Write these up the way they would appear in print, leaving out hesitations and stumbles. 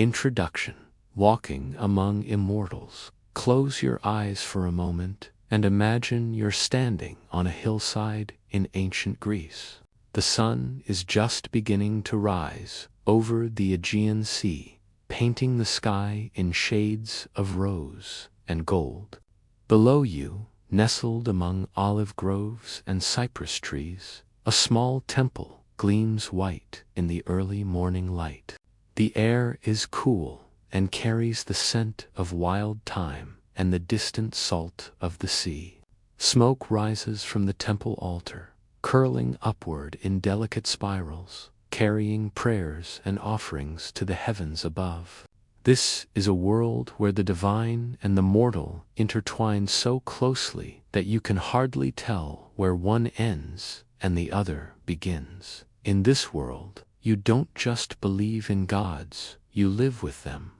Introduction. Walking among immortals. Close your eyes for a moment and imagine you're standing on a hillside in ancient Greece. The sun is just beginning to rise over the Aegean Sea, painting the sky in shades of rose and gold. Below you, nestled among olive groves and cypress trees, a small temple gleams white in the early morning light. The air is cool and carries the scent of wild thyme and the distant salt of the sea. Smoke rises from the temple altar, curling upward in delicate spirals, carrying prayers and offerings to the heavens above. This is a world where the divine and the mortal intertwine so closely that you can hardly tell where one ends and the other begins. In this world, you don't just believe in gods, you live with them.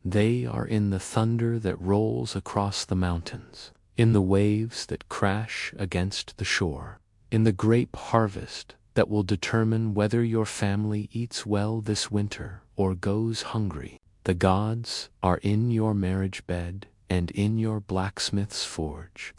They are in the thunder that rolls across the mountains, in the waves that crash against the shore, in the grape harvest that will determine whether your family eats well this winter or goes hungry. The gods are in your marriage bed and in your blacksmith's forge.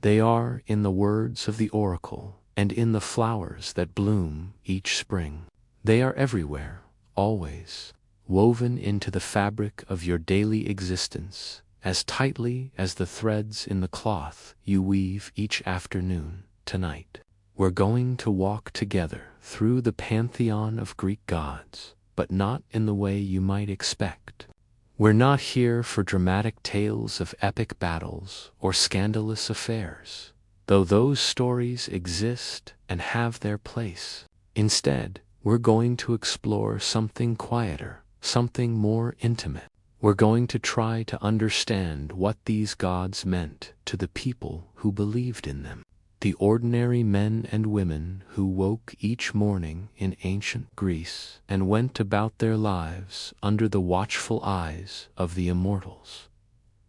They are in the words of the oracle and in the flowers that bloom each spring. They are everywhere, always, woven into the fabric of your daily existence, as tightly as the threads in the cloth you weave each afternoon. Tonight, we're going to walk together through the pantheon of Greek gods, but not in the way you might expect. We're not here for dramatic tales of epic battles or scandalous affairs, though those stories exist and have their place. Instead, we're going to explore something quieter, something more intimate. We're going to try to understand what these gods meant to the people who believed in them. The ordinary men and women who woke each morning in ancient Greece and went about their lives under the watchful eyes of the immortals.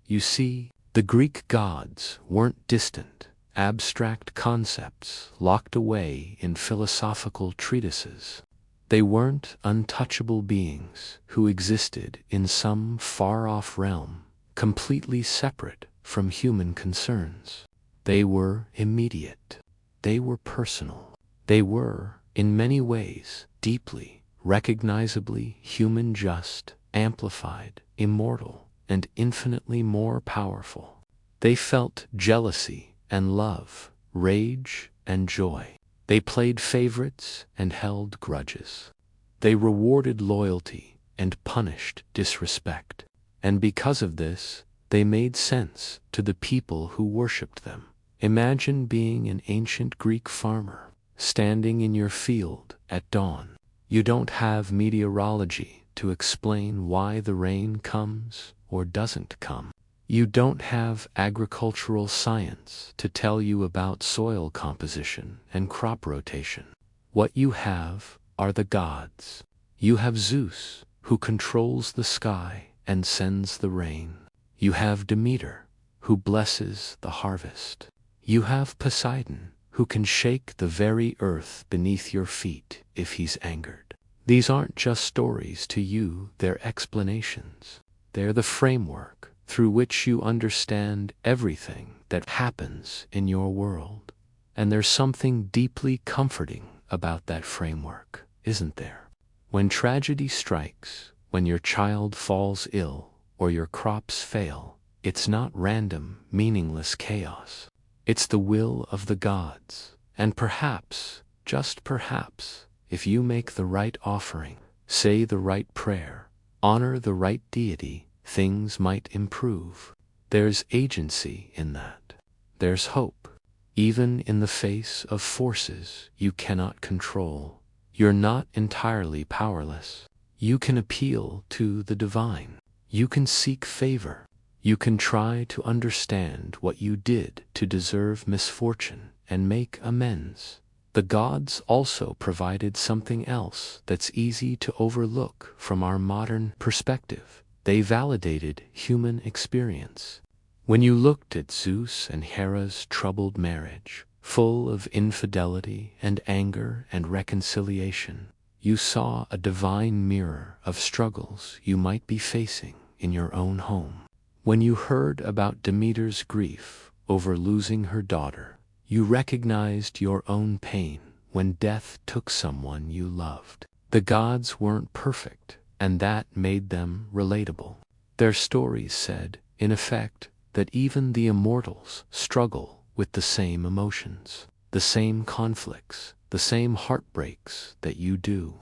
You see, the Greek gods weren't distant, abstract concepts locked away in philosophical treatises. They weren't untouchable beings who existed in some far-off realm, completely separate from human concerns. They were immediate. They were personal. They were, in many ways, deeply, recognizably human, just, amplified, immortal, and infinitely more powerful. They felt jealousy and love, rage and joy. They played favorites and held grudges. They rewarded loyalty and punished disrespect. And because of this, they made sense to the people who worshipped them. Imagine being an ancient Greek farmer, standing in your field at dawn. You don't have meteorology to explain why the rain comes or doesn't come. You don't have agricultural science to tell you about soil composition and crop rotation. What you have are the gods. You have Zeus, who controls the sky and sends the rain. You have Demeter, who blesses the harvest. You have Poseidon, who can shake the very earth beneath your feet if he's angered. These aren't just stories to you, they're explanations. They're the framework through which you understand everything that happens in your world. And there's something deeply comforting about that framework, isn't there? When tragedy strikes, when your child falls ill or your crops fail, it's not random, meaningless chaos. It's the will of the gods. And perhaps, just perhaps, if you make the right offering, say the right prayer, honor the right deity, things might improve. There's agency in that. There's hope. Even in the face of forces you cannot control, you're not entirely powerless. You can appeal to the divine. You can seek favor. You can try to understand what you did to deserve misfortune and make amends. The gods also provided something else that's easy to overlook from our modern perspective. They validated human experience. When you looked at Zeus and Hera's troubled marriage, full of infidelity and anger and reconciliation, you saw a divine mirror of struggles you might be facing in your own home. When you heard about Demeter's grief over losing her daughter, you recognized your own pain when death took someone you loved. The gods weren't perfect, and that made them relatable. Their stories said, in effect, that even the immortals struggle with the same emotions, the same conflicts, the same heartbreaks that you do.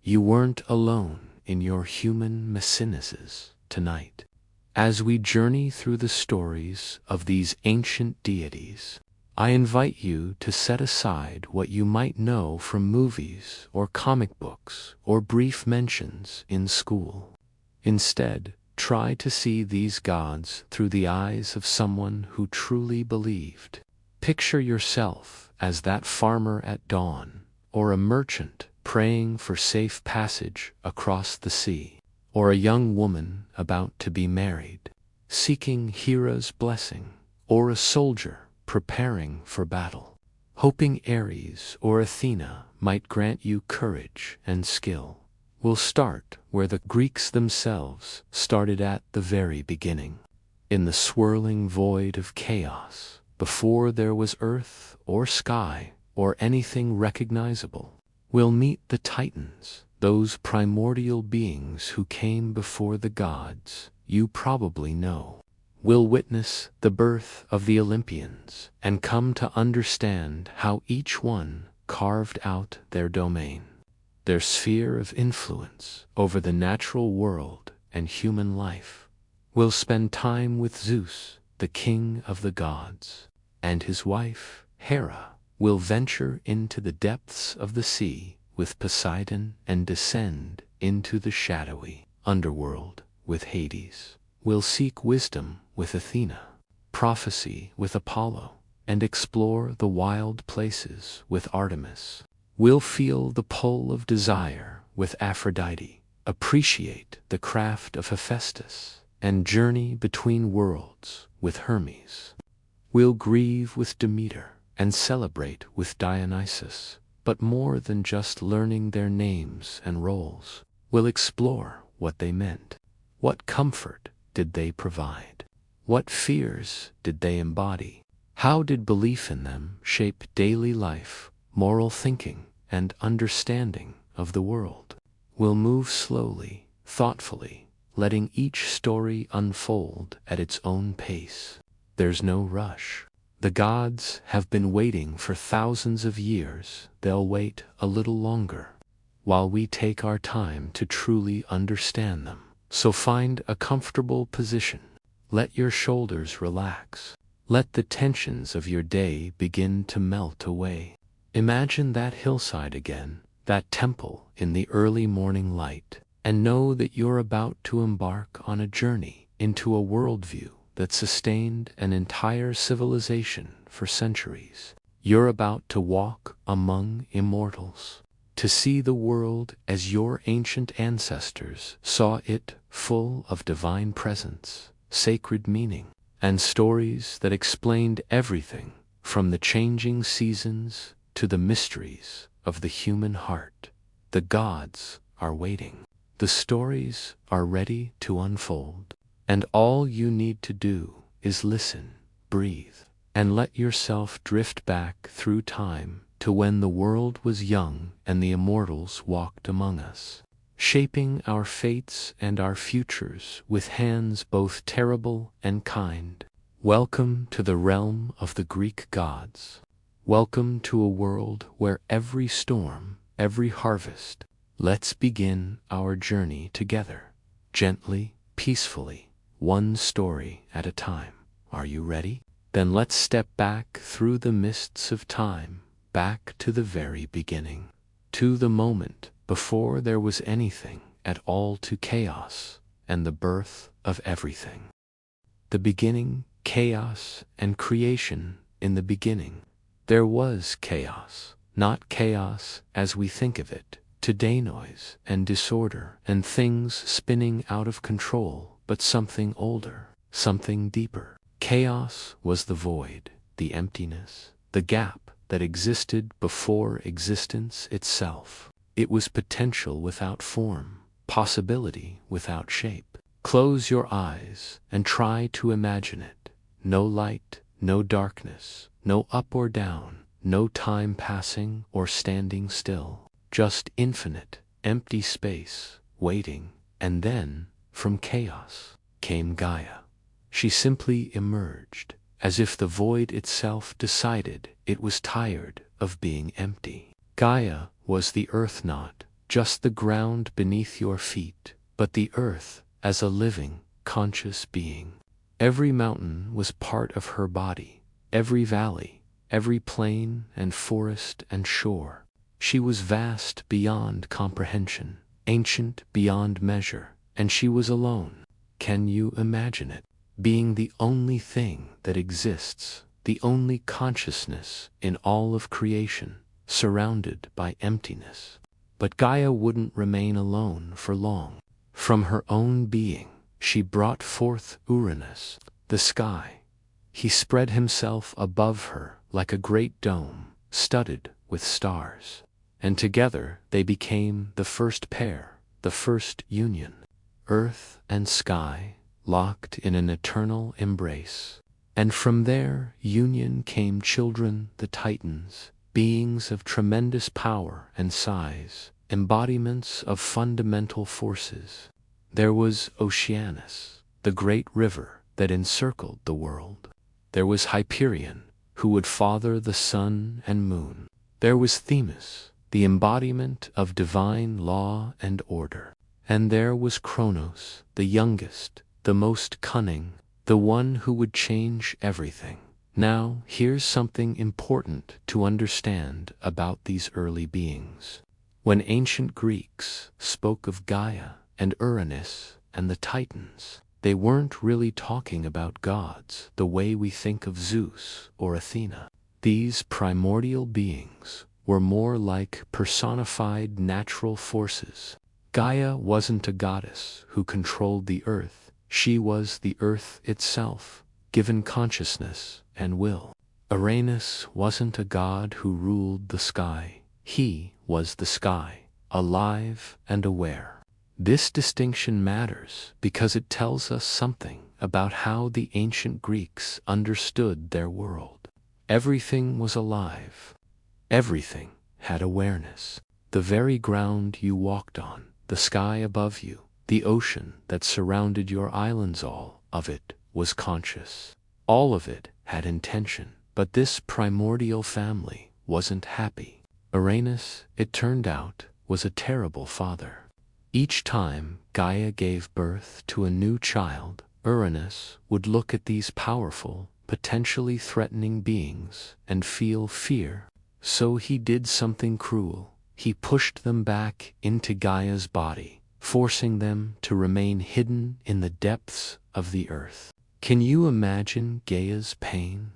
You weren't alone in your human messinesses tonight. As we journey through the stories of these ancient deities, I invite you to set aside what you might know from movies or comic books or brief mentions in school. Instead, try to see these gods through the eyes of someone who truly believed. Picture yourself as that farmer at dawn, or a merchant praying for safe passage across the sea, or a young woman about to be married, seeking Hera's blessing, or a soldier preparing for battle, hoping Ares or Athena might grant you courage and skill. We'll start where the Greeks themselves started at the very beginning, in the swirling void of chaos, before there was earth or sky or anything recognizable. We'll meet the Titans, those primordial beings who came before the gods you probably know. We'll witness the birth of the Olympians and come to understand how each one carved out their domain, their sphere of influence over the natural world and human life. We'll spend time with Zeus, the king of the gods, and his wife, Hera. We'll venture into the depths of the sea with Poseidon and descend into the shadowy underworld with Hades. We'll seek wisdom with Athena, prophecy with Apollo, and explore the wild places with Artemis. We'll feel the pull of desire with Aphrodite, appreciate the craft of Hephaestus, and journey between worlds with Hermes. We'll grieve with Demeter and celebrate with Dionysus, but more than just learning their names and roles. We'll explore what they meant. What comfort did they provide? What fears did they embody? How did belief in them shape daily life, moral thinking, and understanding of the world? We'll move slowly, thoughtfully, letting each story unfold at its own pace. There's no rush. The gods have been waiting for thousands of years. They'll wait a little longer, while we take our time to truly understand them. So find a comfortable position. Let your shoulders relax. Let the tensions of your day begin to melt away. Imagine that hillside again, that temple in the early morning light, and know that you're about to embark on a journey into a worldview that sustained an entire civilization for centuries. You're about to walk among immortals, to see the world as your ancient ancestors saw it, full of divine presence, sacred meaning, and stories that explained everything from the changing seasons to the mysteries of the human heart. The gods are waiting. The stories are ready to unfold. And all you need to do is listen, breathe, and let yourself drift back through time to when the world was young and the immortals walked among us, shaping our fates and our futures with hands both terrible and kind. Welcome to the realm of the Greek gods. Welcome to a world where every storm, every harvest. Let's begin our journey together, gently, peacefully, one story at a time. Are you ready? Then let's step back through the mists of time, back to the very beginning, to the moment before there was anything at all, to chaos and the birth of everything. The beginning, chaos, and creation. In the beginning, there was chaos, not chaos as we think of it, today, noise and disorder and things spinning out of control, but something older, something deeper. Chaos was the void, the emptiness, the gap that existed before existence itself. It was potential without form, possibility without shape. Close your eyes and try to imagine it. No light, no darkness, no up or down, no time passing or standing still. Just infinite, empty space, waiting, and then, from chaos, came Gaia. She simply emerged, as if the void itself decided it was tired of being empty. Gaia was the earth, not just the ground beneath your feet, but the earth as a living, conscious being. Every mountain was part of her body, every valley, every plain and forest and shore. She was vast beyond comprehension, ancient beyond measure, and she was alone. Can you imagine it? Being the only thing that exists, the only consciousness in all of creation, surrounded by emptiness. But Gaia wouldn't remain alone for long. From her own being, she brought forth Uranus, the sky. He spread himself above her like a great dome, studded with stars. And together they became the first pair, the first union. Earth and sky, locked in an eternal embrace. And from their union came children, the Titans, beings of tremendous power and size, embodiments of fundamental forces. There was Oceanus, the great river that encircled the world. There was Hyperion, who would father the sun and moon. There was Themis, the embodiment of divine law and order. And there was Kronos, the youngest, the most cunning, the one who would change everything. Now, here's something important to understand about these early beings. When ancient Greeks spoke of Gaia and Uranus and the Titans, they weren't really talking about gods the way we think of Zeus or Athena. These primordial beings were more like personified natural forces. Gaia wasn't a goddess who controlled the earth. She was the earth itself, given consciousness and will. Uranus wasn't a god who ruled the sky. He was the sky, alive and aware. This distinction matters because it tells us something about how the ancient Greeks understood their world. Everything was alive. Everything had awareness. The very ground you walked on, the sky above you, the ocean that surrounded your islands, all of it was conscious. All of it had intention. But this primordial family wasn't happy. Uranus, it turned out, was a terrible father. Each time Gaia gave birth to a new child, Uranus would look at these powerful, potentially threatening beings and feel fear. So he did something cruel. He pushed them back into Gaia's body, forcing them to remain hidden in the depths of the earth. Can you imagine Gaia's pain?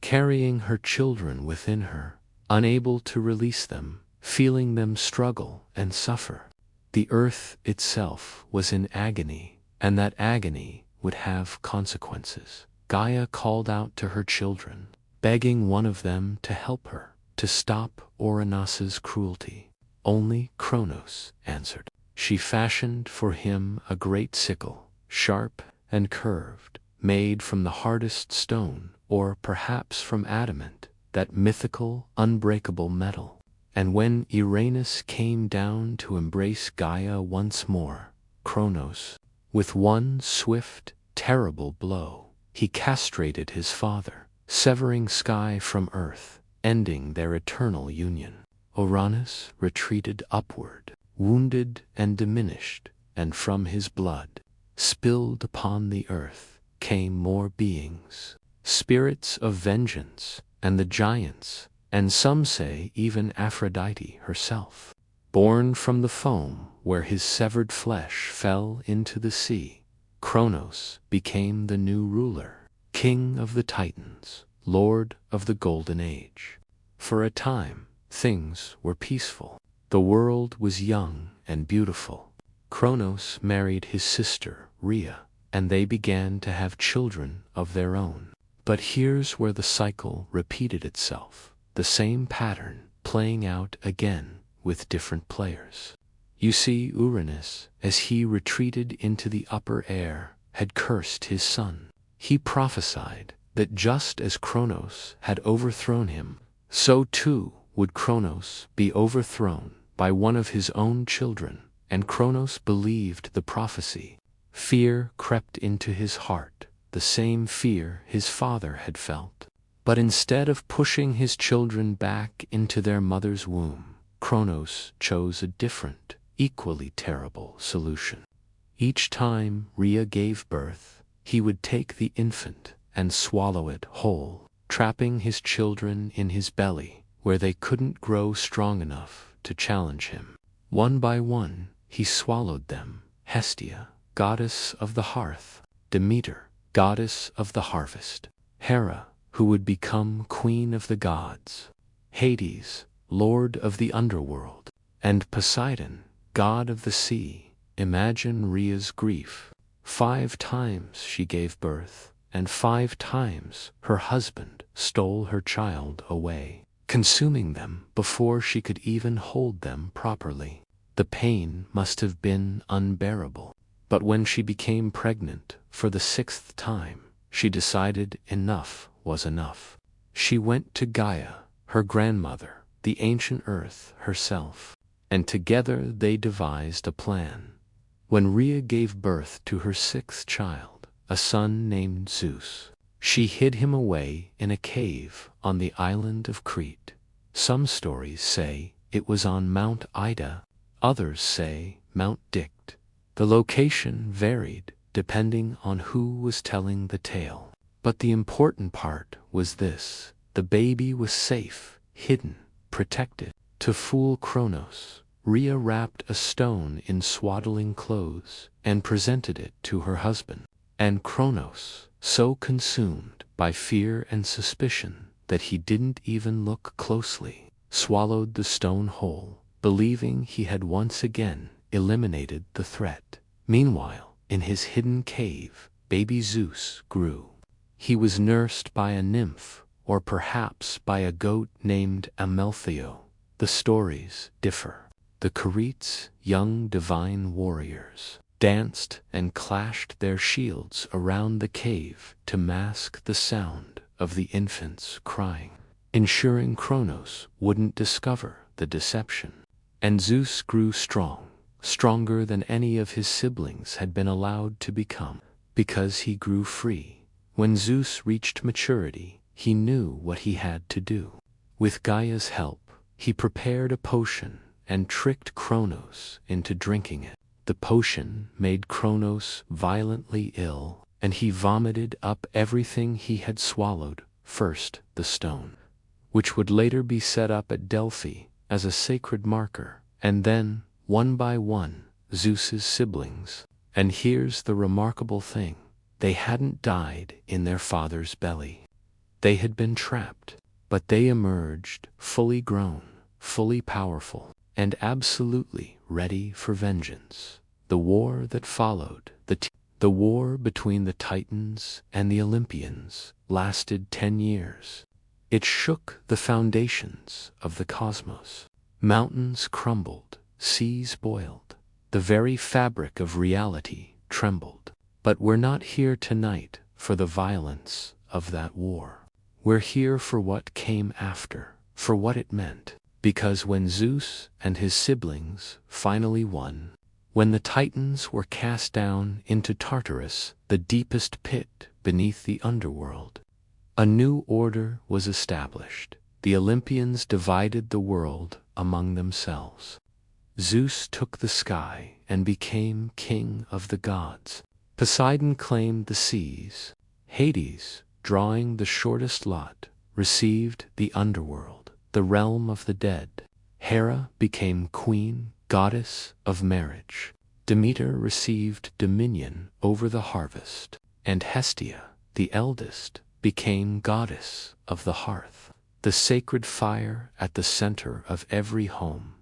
Carrying her children within her, unable to release them, feeling them struggle and suffer. The earth itself was in agony, and that agony would have consequences. Gaia called out to her children, begging one of them to help her, to stop Uranus's cruelty. Only Kronos answered. She fashioned for him a great sickle, sharp and curved, made from the hardest stone, or perhaps from adamant, that mythical, unbreakable metal. And when Uranus came down to embrace Gaia once more, Kronos, with one swift, terrible blow, he castrated his father, severing sky from earth, ending their eternal union. Uranus retreated upward, wounded and diminished, and from his blood, spilled upon the earth, came more beings, spirits of vengeance, and the giants, and some say even Aphrodite herself. Born from the foam where his severed flesh fell into the sea, Kronos became the new ruler, king of the Titans, lord of the Golden Age. For a time, things were peaceful. The world was young and beautiful. Kronos married his sister, Rhea, and they began to have children of their own. But here's where the cycle repeated itself, the same pattern playing out again with different players. You see, Uranus, as he retreated into the upper air, had cursed his son. He prophesied that just as Kronos had overthrown him, so too would Kronos be overthrown by one of his own children, and Kronos believed the prophecy. Fear crept into his heart, the same fear his father had felt. But instead of pushing his children back into their mother's womb, Kronos chose a different, equally terrible solution. Each time Rhea gave birth, he would take the infant and swallow it whole, trapping his children in his belly, where they couldn't grow strong enough to challenge him. One by one, he swallowed them: Hestia, goddess of the hearth; Demeter, goddess of the harvest; Hera, who would become queen of the gods; Hades, lord of the underworld; and Poseidon, god of the sea. Imagine Rhea's grief. 5 times she gave birth, and 5 times her husband stole her child away, consuming them before she could even hold them properly. The pain must have been unbearable. But when she became pregnant for the 6th time, she decided enough was enough. She went to Gaia, her grandmother, the ancient earth herself, and together they devised a plan. When Rhea gave birth to her 6th child, a son named Zeus, she hid him away in a cave on the island of Crete. Some stories say it was on Mount Ida, others say Mount Dicte. The location varied depending on who was telling the tale. But the important part was this: the baby was safe, hidden, protected. To fool Kronos, Rhea wrapped a stone in swaddling clothes and presented it to her husband. And Kronos, so consumed by fear and suspicion that he didn't even look closely, swallowed the stone whole, believing he had once again eliminated the threat. Meanwhile, in his hidden cave, baby Zeus grew. He was nursed by a nymph, or perhaps by a goat named Amaltheo. The stories differ. The Curetes, young divine warriors, danced and clashed their shields around the cave to mask the sound of the infant's crying, ensuring Kronos wouldn't discover the deception. And Zeus grew strong, stronger than any of his siblings had been allowed to become, because he grew free. When Zeus reached maturity, he knew what he had to do. With Gaia's help, he prepared a potion and tricked Kronos into drinking it. The potion made Kronos violently ill, and he vomited up everything he had swallowed. First, the stone, which would later be set up at Delphi as a sacred marker, and then, one by one, Zeus's siblings. And here's the remarkable thing: they hadn't died in their father's belly. They had been trapped, but they emerged fully grown, fully powerful, and absolutely ready for vengeance. The war that followed, the war between the Titans and the Olympians, lasted 10 years. It shook the foundations of the cosmos. Mountains crumbled, seas boiled, the very fabric of reality trembled. But we're not here tonight for the violence of that war. We're here for what came after, for what it meant. Because when Zeus and his siblings finally won, when the Titans were cast down into Tartarus, the deepest pit beneath the underworld, a new order was established. The Olympians divided the world among themselves. Zeus took the sky and became king of the gods. Poseidon claimed the seas. Hades, drawing the shortest lot, received the underworld, the realm of the dead. Hera became queen, goddess of marriage. Demeter received dominion over the harvest. And Hestia, the eldest, became goddess of the hearth, the sacred fire at the center of every home.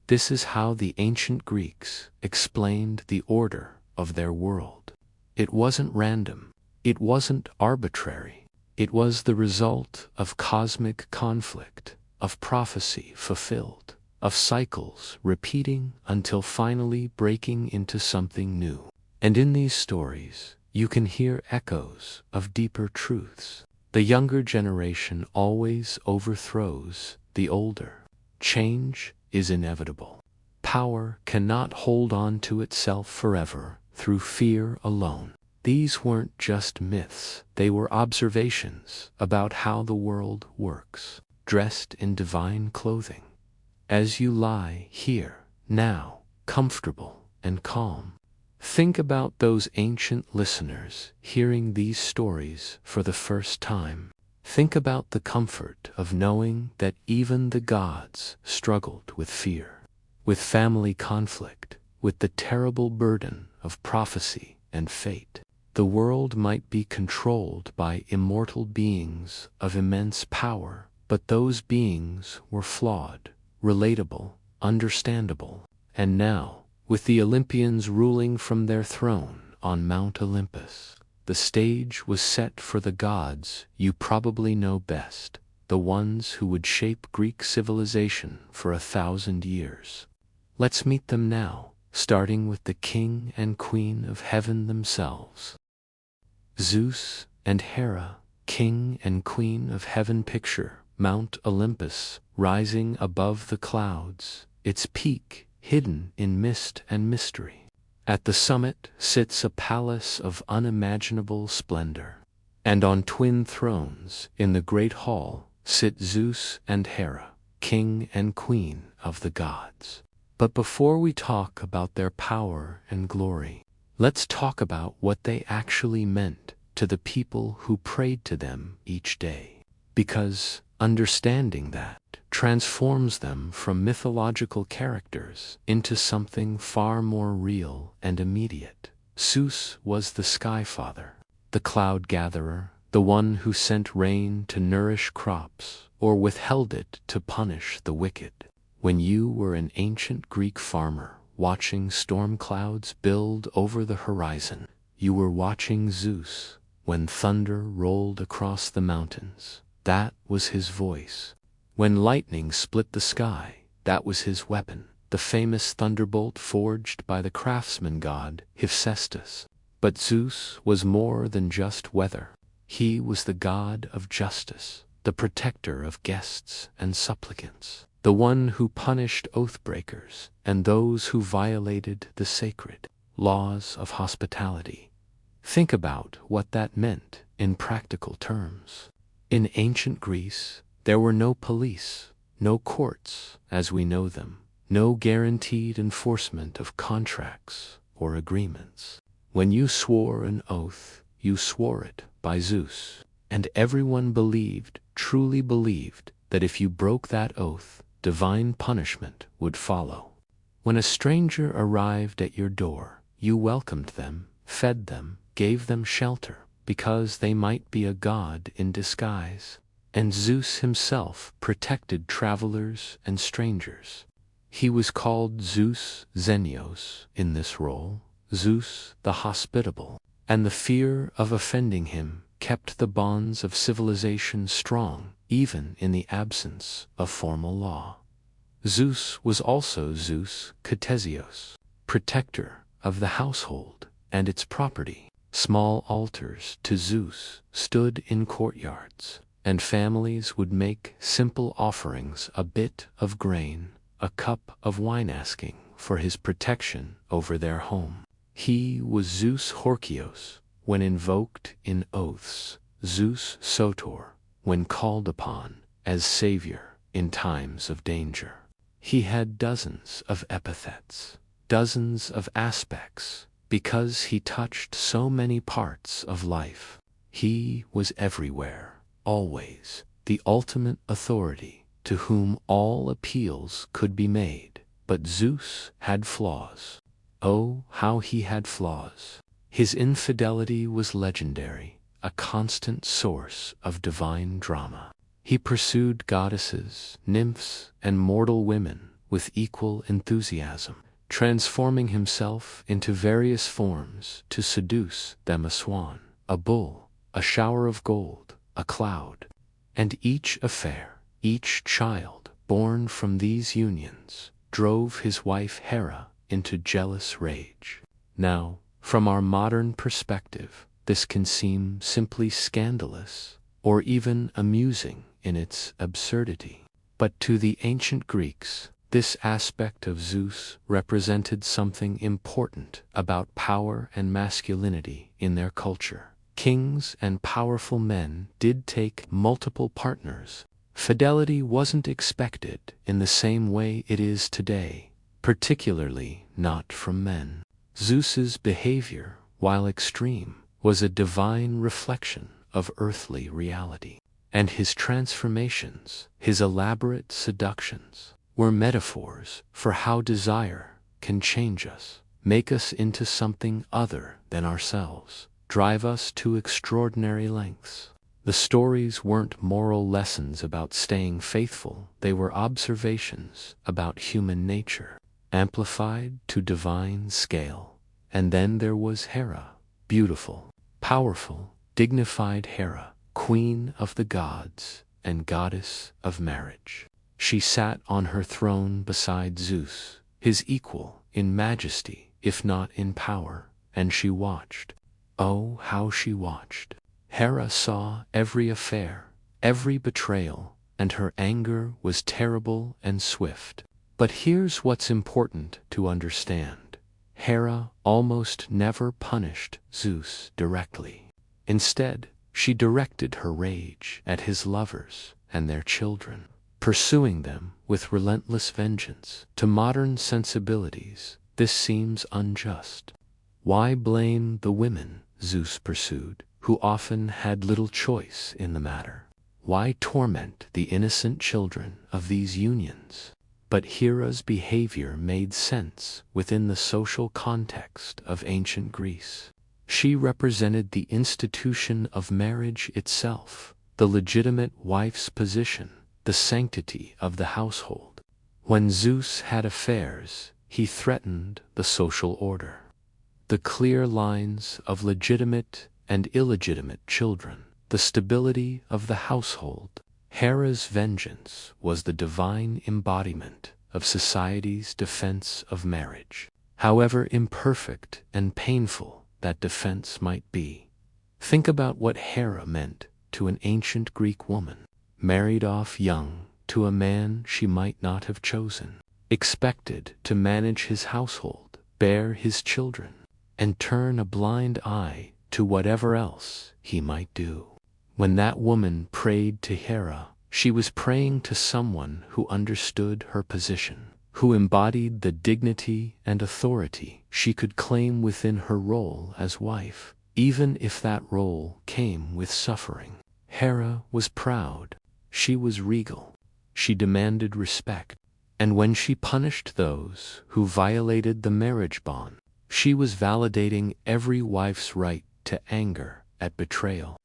This is how the ancient Greeks explained the order of their world. It wasn't random. It wasn't arbitrary. It was the result of cosmic conflict, of prophecy fulfilled, of cycles repeating until finally breaking into something new. And in these stories, you can hear echoes of deeper truths. The younger generation always overthrows the older. Change is inevitable. Power cannot hold on to itself forever through fear alone. These weren't just myths, they were observations about how the world works, dressed in divine clothing. As you lie here, now, comfortable and calm, think about those ancient listeners hearing these stories for the first time. Think about the comfort of knowing that even the gods struggled with fear, with family conflict, with the terrible burden of prophecy and fate. The world might be controlled by immortal beings of immense power, but those beings were flawed, relatable, understandable. And now, with the Olympians ruling from their throne on Mount Olympus, the stage was set for the gods you probably know best, the ones who would shape Greek civilization for 1,000 years. Let's meet them now, starting with the king and queen of heaven themselves. Zeus and Hera, king and queen of heaven. Picture Mount Olympus rising above the clouds, its peak hidden in mist and mystery. At the summit sits a palace of unimaginable splendor, and on twin thrones in the great hall sit Zeus and Hera, king and queen of the gods. But before we talk about their power and glory, let's talk about what they actually meant to the people who prayed to them each day. Because understanding that transforms them from mythological characters into something far more real and immediate. Zeus was the sky father, the cloud gatherer, the one who sent rain to nourish crops or withheld it to punish the wicked. When you were an ancient Greek farmer watching storm clouds build over the horizon, you were watching Zeus. When thunder rolled across the mountains, that was his voice. When lightning split the sky, that was his weapon, the famous thunderbolt forged by the craftsman god Hephaestus. But Zeus was more than just weather. He was the god of justice, the protector of guests and supplicants, the one who punished oath-breakers and those who violated the sacred laws of hospitality. Think about what that meant in practical terms. In ancient Greece, there were no police, no courts as we know them, no guaranteed enforcement of contracts or agreements. When you swore an oath, you swore it by Zeus, and everyone believed, truly believed, that if you broke that oath, divine punishment would follow. When a stranger arrived at your door, you welcomed them, fed them, gave them shelter, because they might be a god in disguise. And Zeus himself protected travelers and strangers. He was called Zeus Xenios in this role, Zeus the hospitable, and the fear of offending him kept the bonds of civilization strong, even in the absence of formal law. Zeus was also Zeus Ktesios, protector of the household and its property. Small altars to Zeus stood in courtyards, and families would make simple offerings, a bit of grain, a cup of wine, asking for his protection over their home. He was Zeus Horkios when invoked in oaths, Zeus Sotor when called upon as savior in times of danger. He had dozens of epithets, dozens of aspects, because he touched so many parts of life. He was everywhere, always, the ultimate authority to whom all appeals could be made. But Zeus had flaws. Oh, how he had flaws. His infidelity was legendary, a constant source of divine drama. He pursued goddesses, nymphs, and mortal women with equal enthusiasm, transforming himself into various forms to seduce them: a swan, a bull, a shower of gold, a cloud. And each affair, each child, born from these unions, drove his wife Hera into jealous rage. Now, from our modern perspective, this can seem simply scandalous, or even amusing in its absurdity. But to the ancient Greeks, this aspect of Zeus represented something important about power and masculinity in their culture. Kings and powerful men did take multiple partners. Fidelity wasn't expected in the same way it is today, particularly not from men. Zeus's behavior, while extreme, was a divine reflection of earthly reality. And his transformations, his elaborate seductions, were metaphors for how desire can change us, make us into something other than ourselves, drive us to extraordinary lengths. The stories weren't moral lessons about staying faithful, they were observations about human nature, amplified to divine scale. And then there was Hera, beautiful, powerful, dignified Hera, queen of the gods and goddess of marriage. She sat on her throne beside Zeus, his equal in majesty, if not in power, and she watched. Oh, how she watched! Hera saw every affair, every betrayal, and her anger was terrible and swift. But here's what's important to understand. Hera almost never punished Zeus directly. Instead, she directed her rage at his lovers and their children, pursuing them with relentless vengeance. To modern sensibilities, this seems unjust. Why blame the women, Zeus pursued, who often had little choice in the matter? Why torment the innocent children of these unions? But Hera's behavior made sense within the social context of ancient Greece. She represented the institution of marriage itself, the legitimate wife's position, the sanctity of the household. When Zeus had affairs, he threatened the social order, the clear lines of legitimate and illegitimate children, the stability of the household. Hera's vengeance was the divine embodiment of society's defense of marriage, however imperfect and painful that defense might be. Think about what Hera meant to an ancient Greek woman, married off young to a man she might not have chosen, expected to manage his household, bear his children, and turn a blind eye to whatever else he might do. When that woman prayed to Hera, she was praying to someone who understood her position, who embodied the dignity and authority she could claim within her role as wife, even if that role came with suffering. Hera was proud. She was regal. She demanded respect. And when she punished those who violated the marriage bond, she was validating every wife's right to anger at betrayal.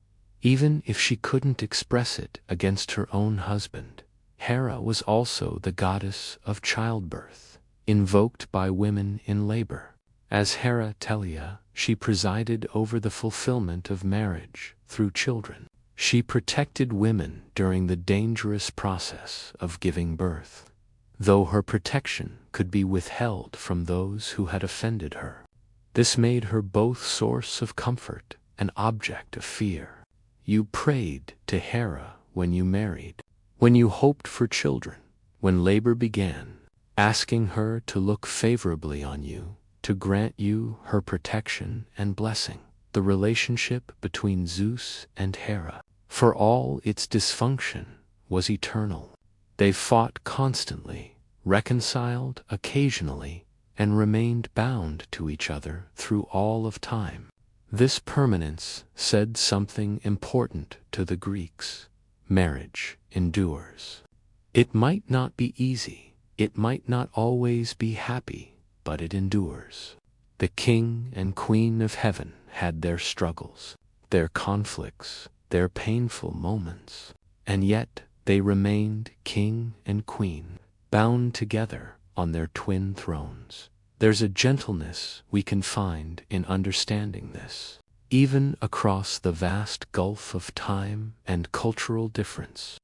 Even if she couldn't express it against her own husband, Hera was also the goddess of childbirth, invoked by women in labor. As Hera Telia, she presided over the fulfillment of marriage through children. She protected women during the dangerous process of giving birth, though her protection could be withheld from those who had offended her. This made her both source of comfort and object of fear. You prayed to Hera when you married, when you hoped for children, when labor began, asking her to look favorably on you, to grant you her protection and blessing. The relationship between Zeus and Hera, for all its dysfunction, was eternal. They fought constantly, reconciled occasionally, and remained bound to each other through all of time. This permanence said something important to the Greeks. Marriage endures. It might not be easy, it might not always be happy, but it endures. The king and queen of heaven had their struggles, their conflicts, their painful moments, and yet they remained king and queen, bound together on their twin thrones. There's a gentleness we can find in understanding this, even across the vast gulf of time and cultural difference.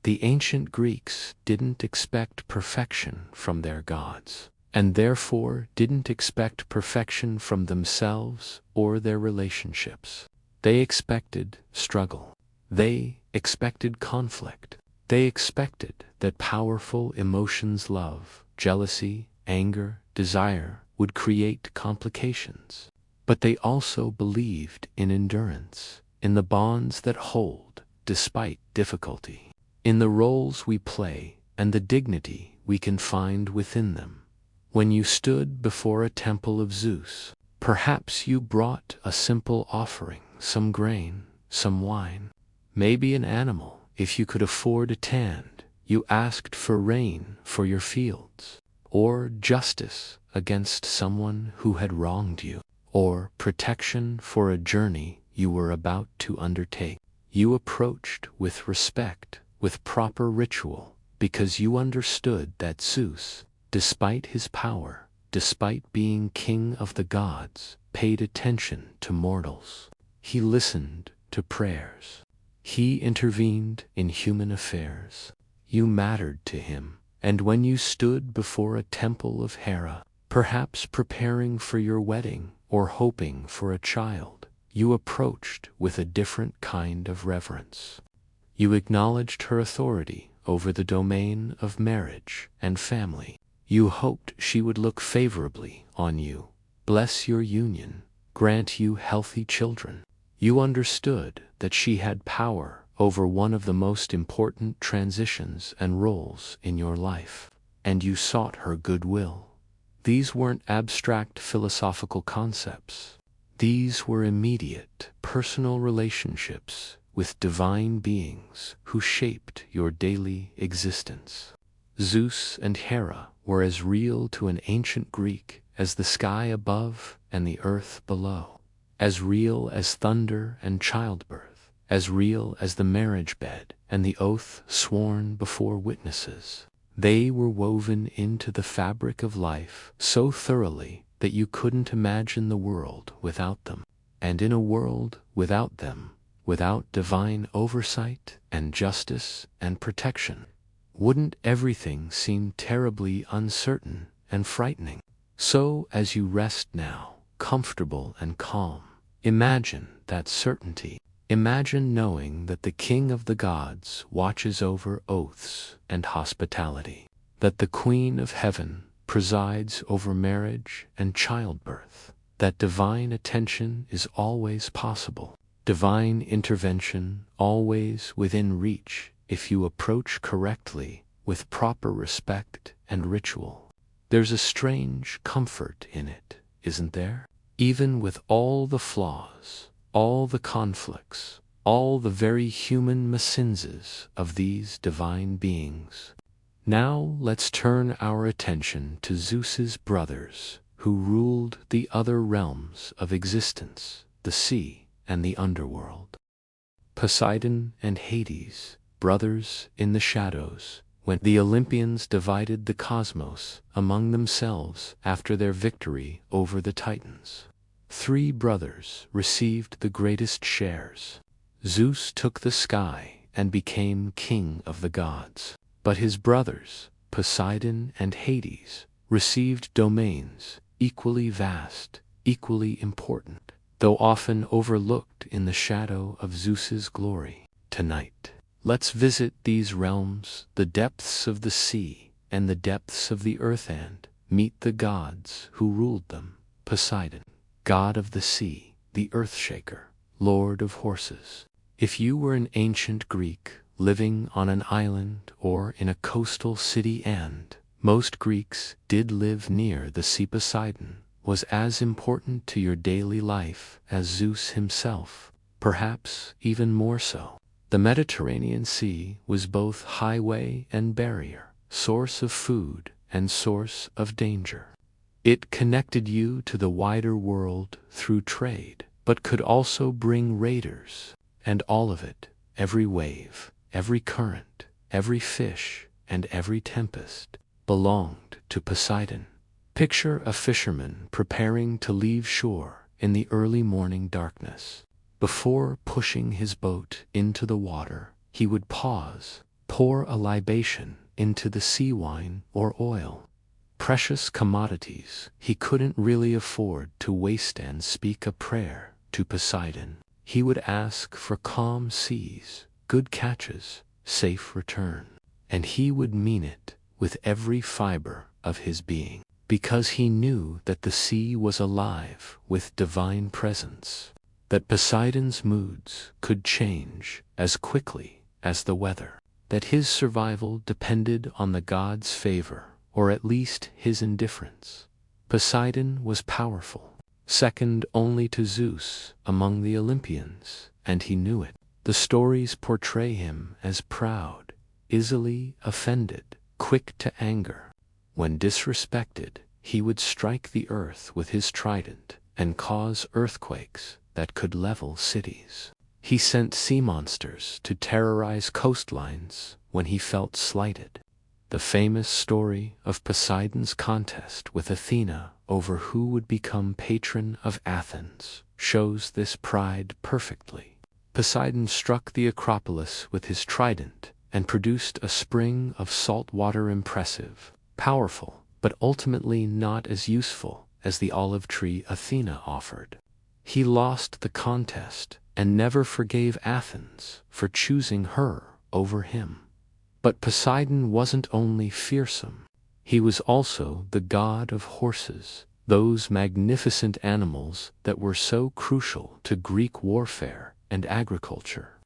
The ancient Greeks didn't expect perfection from their gods, and therefore didn't expect perfection from themselves or their relationships. They expected struggle. They expected conflict. They expected that powerful emotions, love, jealousy, anger, desire, would create complications. But they also believed in endurance, in the bonds that hold despite difficulty, in the roles we play and the dignity we can find within them. When you stood before a temple of Zeus, perhaps you brought a simple offering, some grain, some wine, maybe an animal. If you could afford a tand, you asked for rain for your fields, or justice against someone who had wronged you, or protection for a journey you were about to undertake. You approached with respect, with proper ritual, because you understood that Zeus, despite his power, despite being king of the gods, paid attention to mortals. He listened to prayers. He intervened in human affairs. You mattered to him, and when you stood before a temple of Hera, perhaps preparing for your wedding or hoping for a child, you approached with a different kind of reverence. You acknowledged her authority over the domain of marriage and family. You hoped she would look favorably on you, bless your union, grant you healthy children. You understood that she had power over one of the most important transitions and roles in your life, and you sought her goodwill. These weren't abstract philosophical concepts. These were immediate, personal relationships with divine beings who shaped your daily existence. Zeus and Hera were as real to an ancient Greek as the sky above and the earth below. As real as thunder and childbirth, as real as the marriage bed and the oath sworn before witnesses. They were woven into the fabric of life so thoroughly that you couldn't imagine the world without them. And in a world without them, without divine oversight and justice and protection, wouldn't everything seem terribly uncertain and frightening? So as you rest now, comfortable and calm, imagine that certainty. Imagine knowing that the King of the gods watches over oaths and hospitality, that the Queen of heaven presides over marriage and childbirth, that divine attention is always possible, divine intervention always within reach if you approach correctly with proper respect and ritual. There's a strange comfort in it, isn't there? Even with all the flaws, all the conflicts, all the very human mesinses of these divine beings. Now let's turn our attention to Zeus's brothers, who ruled the other realms of existence, the sea and the underworld. Poseidon and Hades, brothers in the shadows, when the Olympians divided the cosmos among themselves after their victory over the Titans. 3 brothers received the greatest shares. Zeus took the sky and became king of the gods. But his brothers, Poseidon and Hades, received domains equally vast, equally important, though often overlooked in the shadow of Zeus's glory. Tonight, let's visit these realms, the depths of the sea and the depths of the earth, and meet the gods who ruled them. Poseidon, god of the sea, the earthshaker, lord of horses. If you were an ancient Greek living on an island or in a coastal city, and most Greeks did live near the sea, Poseidon was as important to your daily life as Zeus himself, perhaps even more so. The Mediterranean Sea was both highway and barrier, source of food and source of danger. It connected you to the wider world through trade, but could also bring raiders, and all of it, every wave, every current, every fish, and every tempest, belonged to Poseidon. Picture a fisherman preparing to leave shore in the early morning darkness. Before pushing his boat into the water, he would pause, pour a libation into the sea wine or oil. Precious commodities he couldn't really afford to waste, and speak a prayer to Poseidon. He would ask for calm seas, good catches, safe return. And he would mean it with every fiber of his being, because he knew that the sea was alive with divine presence, that Poseidon's moods could change as quickly as the weather, that his survival depended on the god's favor, or at least his indifference. Poseidon was powerful, second only to Zeus among the Olympians, and he knew it. The stories portray him as proud, easily offended, quick to anger. When disrespected, he would strike the earth with his trident and cause earthquakes that could level cities. He sent sea monsters to terrorize coastlines when he felt slighted. The famous story of Poseidon's contest with Athena over who would become patron of Athens shows this pride perfectly. Poseidon struck the Acropolis with his trident and produced a spring of salt water, impressive, powerful, but ultimately not as useful as the olive tree Athena offered. He lost the contest and never forgave Athens for choosing her over him. But Poseidon wasn't only fearsome, he was also the god of horses, those magnificent animals that were so crucial to Greek warfare and agriculture.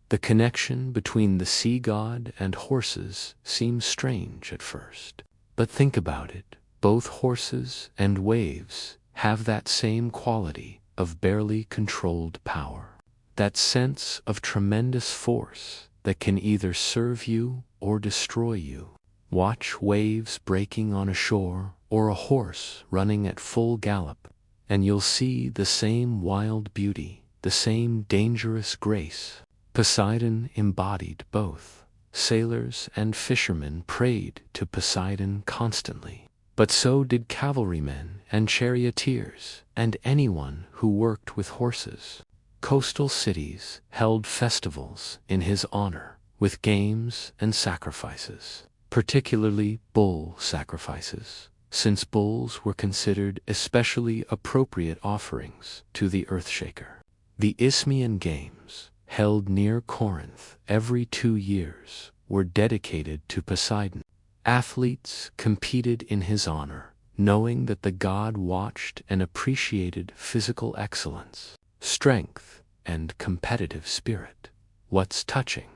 The connection between the sea god and horses seems strange at first. But think about it, both horses and waves have that same quality of barely controlled power. That sense of tremendous force that can either serve you or destroy you. Watch waves breaking on a shore or a horse running at full gallop, and you'll see the same wild beauty, the same dangerous grace. Poseidon embodied both. Sailors and fishermen prayed to Poseidon constantly, but so did cavalrymen and charioteers, and anyone who worked with horses. Coastal cities held festivals in his honor, with games and sacrifices, particularly bull sacrifices, since bulls were considered especially appropriate offerings to the Earthshaker. The Isthmian Games, held near Corinth every 2 years, were dedicated to Poseidon. Athletes competed in his honor, knowing that the god watched and appreciated physical excellence, strength, and competitive spirit. What's touching,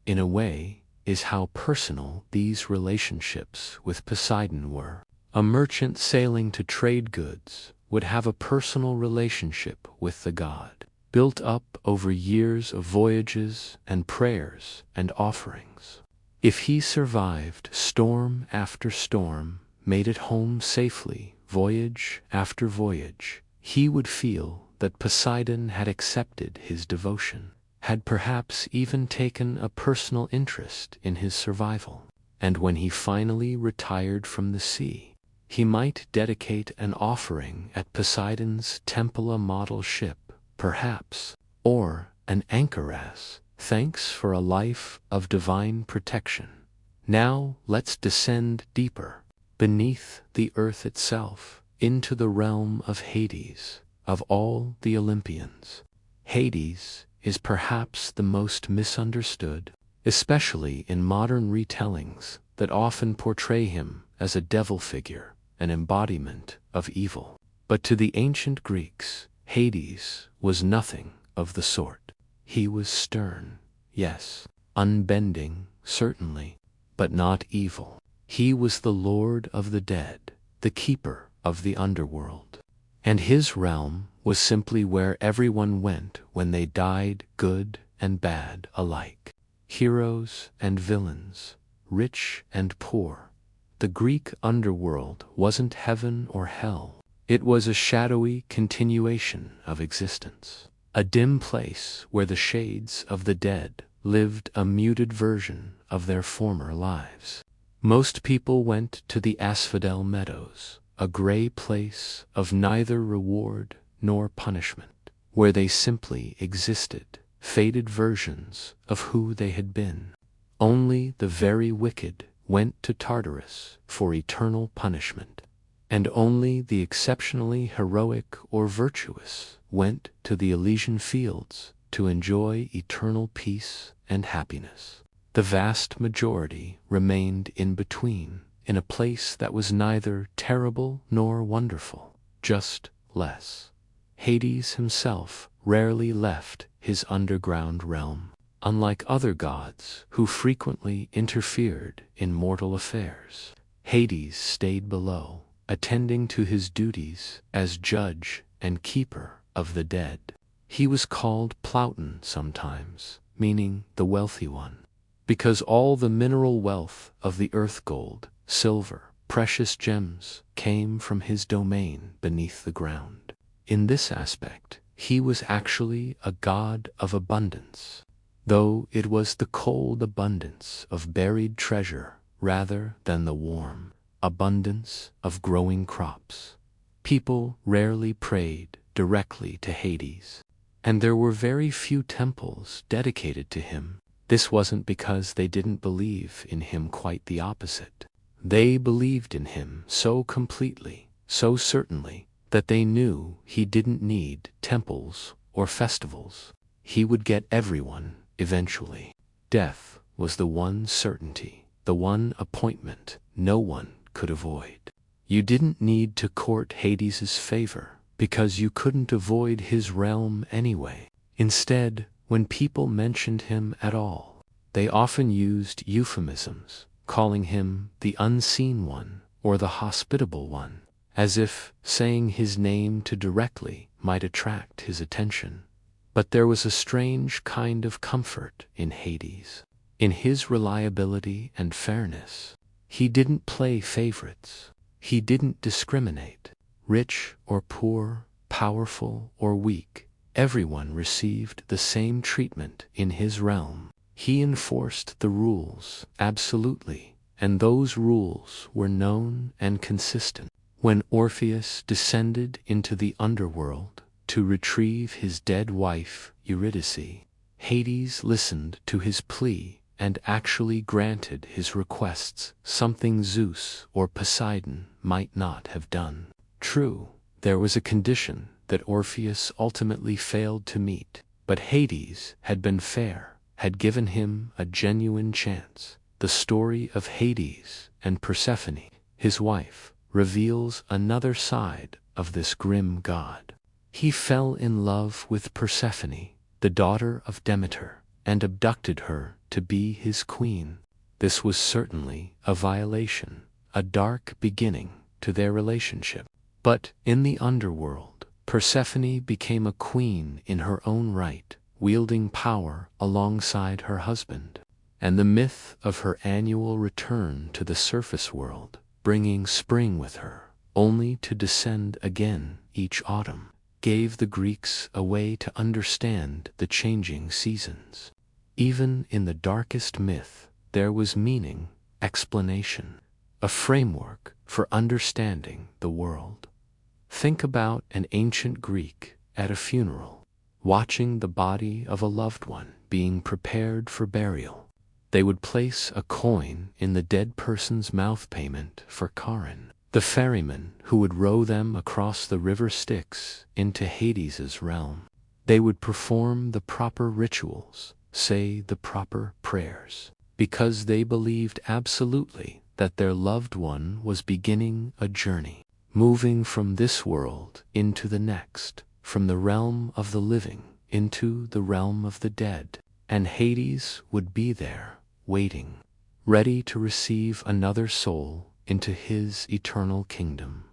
in a way, is how personal these relationships with Poseidon were. A merchant sailing to trade goods would have a personal relationship with the god, built up over years of voyages and prayers and offerings. If he survived storm after storm, made it home safely, voyage after voyage, he would feel that Poseidon had accepted his devotion, had perhaps even taken a personal interest in his survival. And when he finally retired from the sea, he might dedicate an offering at Poseidon's Temple model ship, perhaps, or an anchoress, thanks for a life of divine protection. Now let's descend deeper, beneath the earth itself, into the realm of Hades, of all the Olympians. Hades is perhaps the most misunderstood, especially in modern retellings that often portray him as a devil figure, an embodiment of evil. But to the ancient Greeks, Hades was nothing of the sort. He was stern, yes, unbending, certainly, but not evil. He was the lord of the dead, the keeper of the underworld. And his realm was simply where everyone went when they died, good and bad alike. Heroes and villains, rich and poor. The Greek underworld wasn't heaven or hell. It was a shadowy continuation of existence, a dim place where the shades of the dead lived a muted version of their former lives. Most people went to the asphodel meadows, a gray place of neither reward nor punishment, where they simply existed, faded versions of who they had been. Only the very wicked went to Tartarus for eternal punishment, and only the exceptionally heroic or virtuous went to the Elysian fields to enjoy eternal peace and happiness. The vast majority remained in between, in a place that was neither terrible nor wonderful, just less. Hades himself rarely left his underground realm. Unlike other gods who frequently interfered in mortal affairs, Hades stayed below, attending to his duties as judge and keeper of the dead. He was called Plauton sometimes, meaning the wealthy one, because all the mineral wealth of the earth, gold, silver, precious gems, came from his domain beneath the ground. In this aspect, he was actually a god of abundance, though it was the cold abundance of buried treasure rather than the warm abundance of growing crops. People rarely prayed directly to Hades, and there were very few temples dedicated to him. This wasn't because they didn't believe in him, quite the opposite. They believed in him so completely, so certainly, that they knew he didn't need temples or festivals. He would get everyone eventually. Death was the one certainty, the one appointment no one could avoid. You didn't need to court Hades's favor, because you couldn't avoid his realm anyway. Instead, when people mentioned him at all, they often used euphemisms, calling him the unseen one or the hospitable one, as if saying his name too directly might attract his attention. But there was a strange kind of comfort in Hades, in his reliability and fairness. He didn't play favorites. He didn't discriminate. Rich or poor, powerful or weak, everyone received the same treatment in his realm. He enforced the rules absolutely, and those rules were known and consistent. When Orpheus descended into the underworld to retrieve his dead wife, Eurydice, Hades listened to his plea and actually granted his requests, something Zeus or Poseidon might not have done. True, there was a condition that Orpheus ultimately failed to meet, but Hades had been fair, had given him a genuine chance. The story of Hades and Persephone, his wife, reveals another side of this grim god. He fell in love with Persephone, the daughter of Demeter, and abducted her to be his queen. This was certainly a violation, a dark beginning to their relationship. But in the underworld, Persephone became a queen in her own right, wielding power alongside her husband. And the myth of her annual return to the surface world, bringing spring with her, only to descend again each autumn, gave the Greeks a way to understand the changing seasons. Even in the darkest myth, there was meaning, explanation, a framework for understanding the world. Think about an ancient Greek at a funeral, watching the body of a loved one being prepared for burial. They would place a coin in the dead person's mouth, payment for Charon, the ferryman who would row them across the river Styx into Hades's realm. They would perform the proper rituals, say the proper prayers, because they believed absolutely that their loved one was beginning a journey, moving from this world into the next, from the realm of the living into the realm of the dead, and Hades would be there, waiting, ready to receive another soul into his eternal kingdom.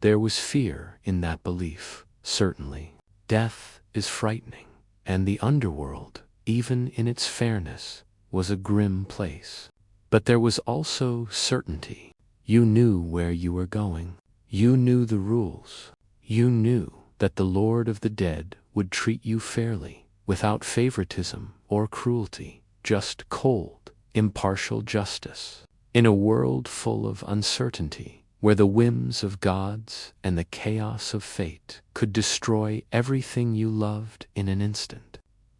There was fear in that belief, certainly. Death is frightening, and the underworld, even in its fairness, was a grim place. But there was also certainty. You knew where you were going. You knew the rules. You knew that the Lord of the Dead would treat you fairly, without favoritism or cruelty, just cold, impartial justice. In a world full of uncertainty, where the whims of gods and the chaos of fate could destroy everything you loved in an instant,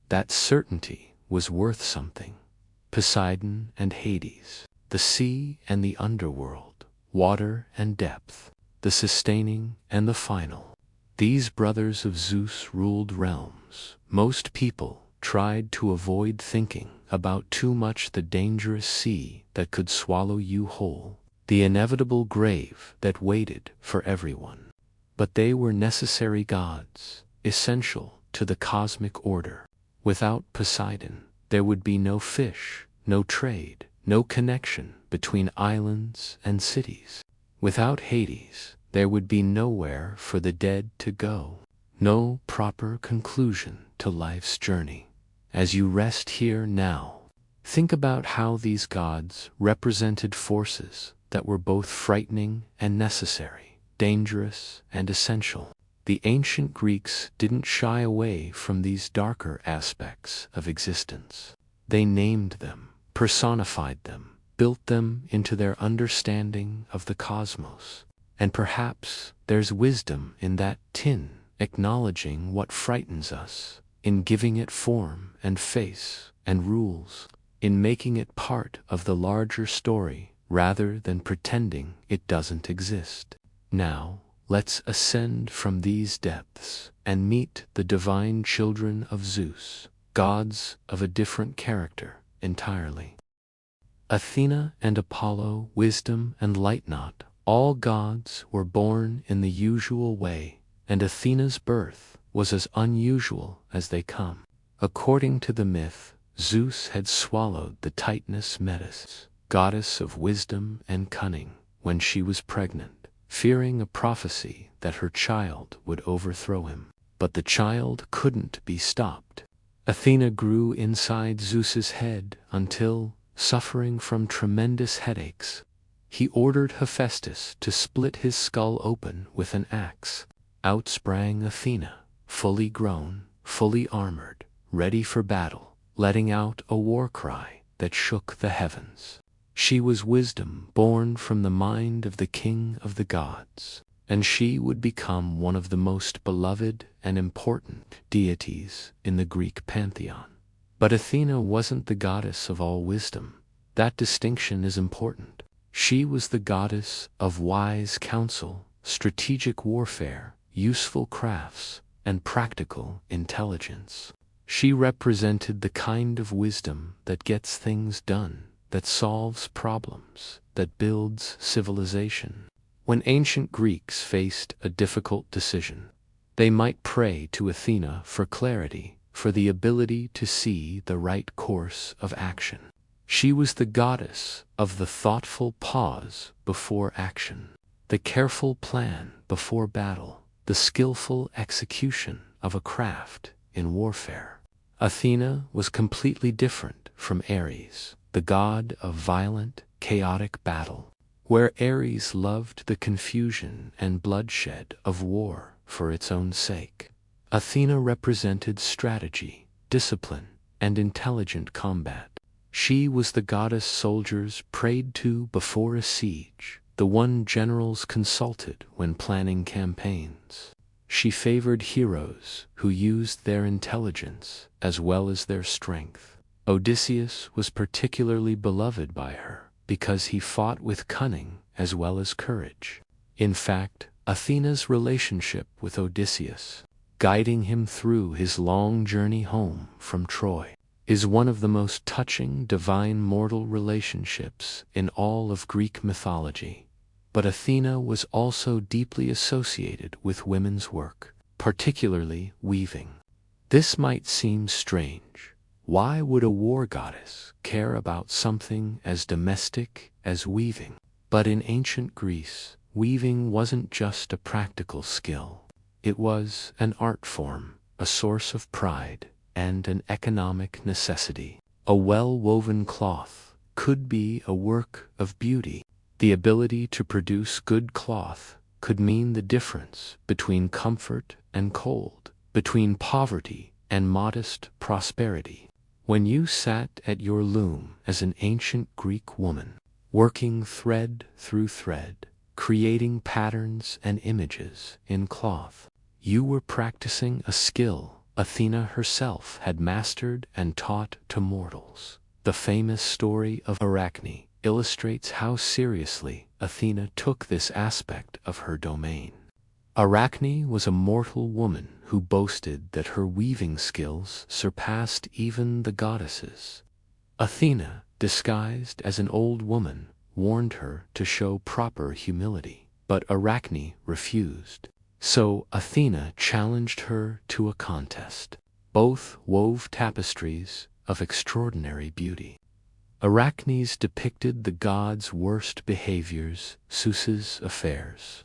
that certainty was worth something. Poseidon and Hades, the sea and the underworld, water and depth, the sustaining and the final. These brothers of Zeus ruled realms. Most people tried to avoid thinking about too much the dangerous sea that could swallow you whole, the inevitable grave that waited for everyone. But they were necessary gods, essential to the cosmic order. Without Poseidon, there would be no fish, no trade, no connection between islands and cities. Without Hades, there would be nowhere for the dead to go, no proper conclusion to life's journey. As you rest here now, think about how these gods represented forces that were both frightening and necessary, dangerous and essential. The ancient Greeks didn't shy away from these darker aspects of existence. They named them, personified them, built them into their understanding of the cosmos. And perhaps there's wisdom in that acknowledging what frightens us, in giving it form and face and rules, in making it part of the larger story rather than pretending it doesn't exist. Now, let's ascend from these depths and meet the divine children of Zeus, gods of a different character entirely. Athena and Apollo, wisdom and light not, all gods were born in the usual way, and Athena's birth was as unusual as they come. According to the myth, Zeus had swallowed the Titaness Metis, goddess of wisdom and cunning, when she was pregnant, fearing a prophecy that her child would overthrow him. But the child couldn't be stopped. Athena grew inside Zeus's head until, suffering from tremendous headaches, he ordered Hephaestus to split his skull open with an axe. Out sprang Athena, fully grown, fully armored, ready for battle, letting out a war cry that shook the heavens. She was wisdom born from the mind of the king of the gods, and she would become one of the most beloved and important deities in the Greek pantheon. But Athena wasn't the goddess of all wisdom. That distinction is important. She was the goddess of wise counsel, strategic warfare, useful crafts, and practical intelligence. She represented the kind of wisdom that gets things done, that solves problems, that builds civilization. When ancient Greeks faced a difficult decision, they might pray to Athena for clarity, for the ability to see the right course of action. She was the goddess of the thoughtful pause before action, the careful plan before battle, the skillful execution of a craft in warfare. Athena was completely different from Ares, the god of violent, chaotic battle. Where Ares loved the confusion and bloodshed of war for its own sake, Athena represented strategy, discipline, and intelligent combat. She was the goddess soldiers prayed to before a siege, the one generals consulted when planning campaigns. She favored heroes who used their intelligence as well as their strength. Odysseus was particularly beloved by her because he fought with cunning as well as courage. In fact, Athena's relationship with Odysseus, guiding him through his long journey home from Troy, is one of the most touching divine-mortal relationships in all of Greek mythology. But Athena was also deeply associated with women's work, particularly weaving. This might seem strange. Why would a war goddess care about something as domestic as weaving? But in ancient Greece, weaving wasn't just a practical skill. It was an art form, a source of pride, and an economic necessity. A well-woven cloth could be a work of beauty. The ability to produce good cloth could mean the difference between comfort and cold, between poverty and modest prosperity. When you sat at your loom as an ancient Greek woman, working thread through thread, creating patterns and images in cloth, you were practicing a skill Athena herself had mastered and taught to mortals. The famous story of Arachne illustrates how seriously Athena took this aspect of her domain. Arachne was a mortal woman who boasted that her weaving skills surpassed even the goddesses. Athena, disguised as an old woman, warned her to show proper humility, but Arachne refused. So Athena challenged her to a contest. Both wove tapestries of extraordinary beauty. Arachne's depicted the gods' worst behaviors, Zeus's affairs,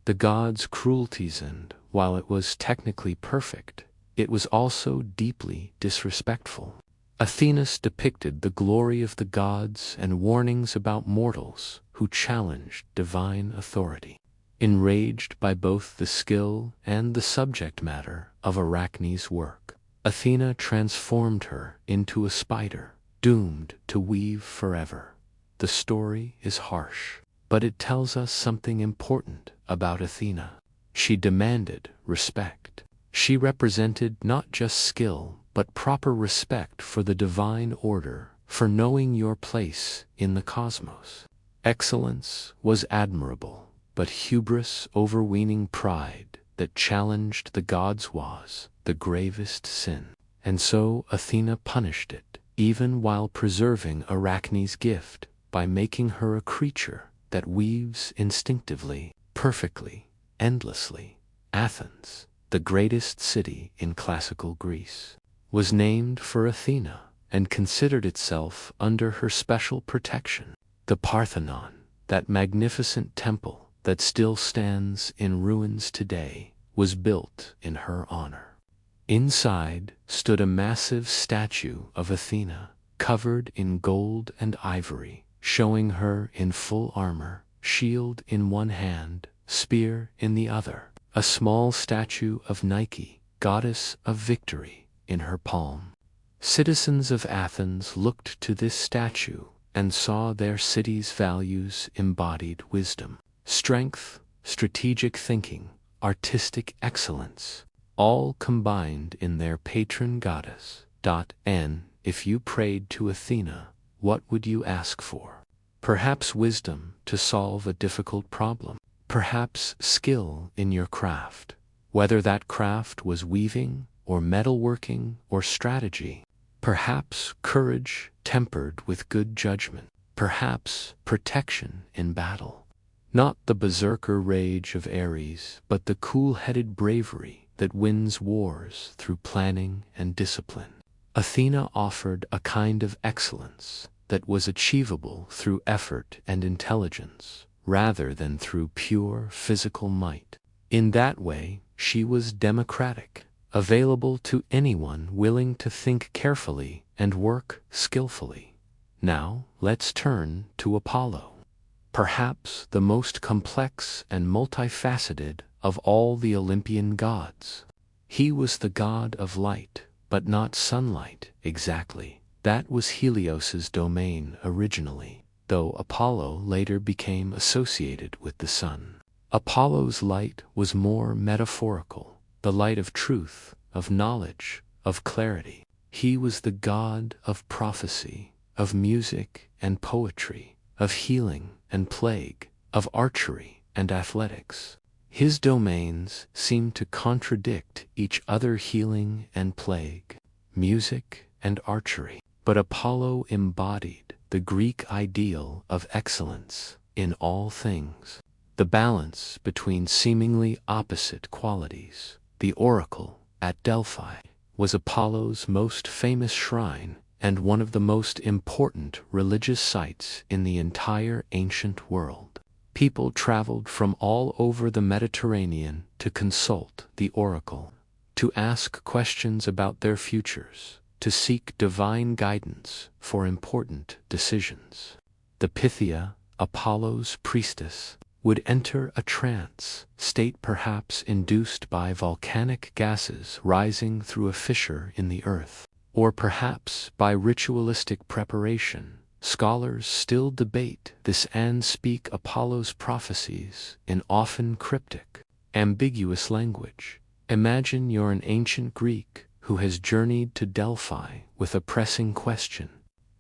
the gods' cruelties, and, while it was technically perfect, it was also deeply disrespectful. Athena's depicted the glory of the gods and warnings about mortals who challenged divine authority. Enraged by both the skill and the subject matter of Arachne's work, Athena transformed her into a spider, doomed to weave forever. The story is harsh, but it tells us something important about Athena. She demanded respect. She represented not just skill, but proper respect for the divine order, for knowing your place in the cosmos. Excellence was admirable, but hubris, overweening pride that challenged the gods, was the gravest sin. And so Athena punished it, even while preserving Arachne's gift, by making her a creature that weaves instinctively, perfectly, endlessly. Athens, the greatest city in classical Greece, was named for Athena and considered itself under her special protection. The Parthenon, that magnificent temple that still stands in ruins today, was built in her honor. Inside stood a massive statue of Athena, covered in gold and ivory, showing her in full armor, shield in one hand, spear in the other, a small statue of Nike, goddess of victory, in her palm. Citizens of Athens looked to this statue and saw their city's values embodied: wisdom, strength, strategic thinking, artistic excellence, all combined in their patron goddess. And if you prayed to Athena, what would you ask for? Perhaps wisdom to solve a difficult problem. Perhaps skill in your craft, whether that craft was weaving or metalworking or strategy. Perhaps courage tempered with good judgment. Perhaps protection in battle. Not the berserker rage of Ares, but the cool-headed bravery that wins wars through planning and discipline. Athena offered a kind of excellence that was achievable through effort and intelligence, rather than through pure physical might. In that way, she was democratic, available to anyone willing to think carefully and work skillfully. Now, let's turn to Apollo, perhaps the most complex and multifaceted of all the Olympian gods. He was the god of light, but not sunlight exactly. That was Helios's domain originally, though Apollo later became associated with the sun. Apollo's light was more metaphorical, the light of truth, of knowledge, of clarity. He was the god of prophecy, of music and poetry, of healing and plague, of archery and athletics. His domains seemed to contradict each other: healing and plague, music and archery. But Apollo embodied the Greek ideal of excellence in all things, the balance between seemingly opposite qualities. The oracle at Delphi was Apollo's most famous shrine and one of the most important religious sites in the entire ancient world. People traveled from all over the Mediterranean to consult the oracle, to ask questions about their futures, to seek divine guidance for important decisions. The Pythia, Apollo's priestess, would enter a trance state, perhaps induced by volcanic gases rising through a fissure in the earth, or perhaps by ritualistic preparation. Scholars still debate this and speak Apollo's prophecies in often cryptic, ambiguous language. Imagine you're an ancient Greek who has journeyed to Delphi with a pressing question.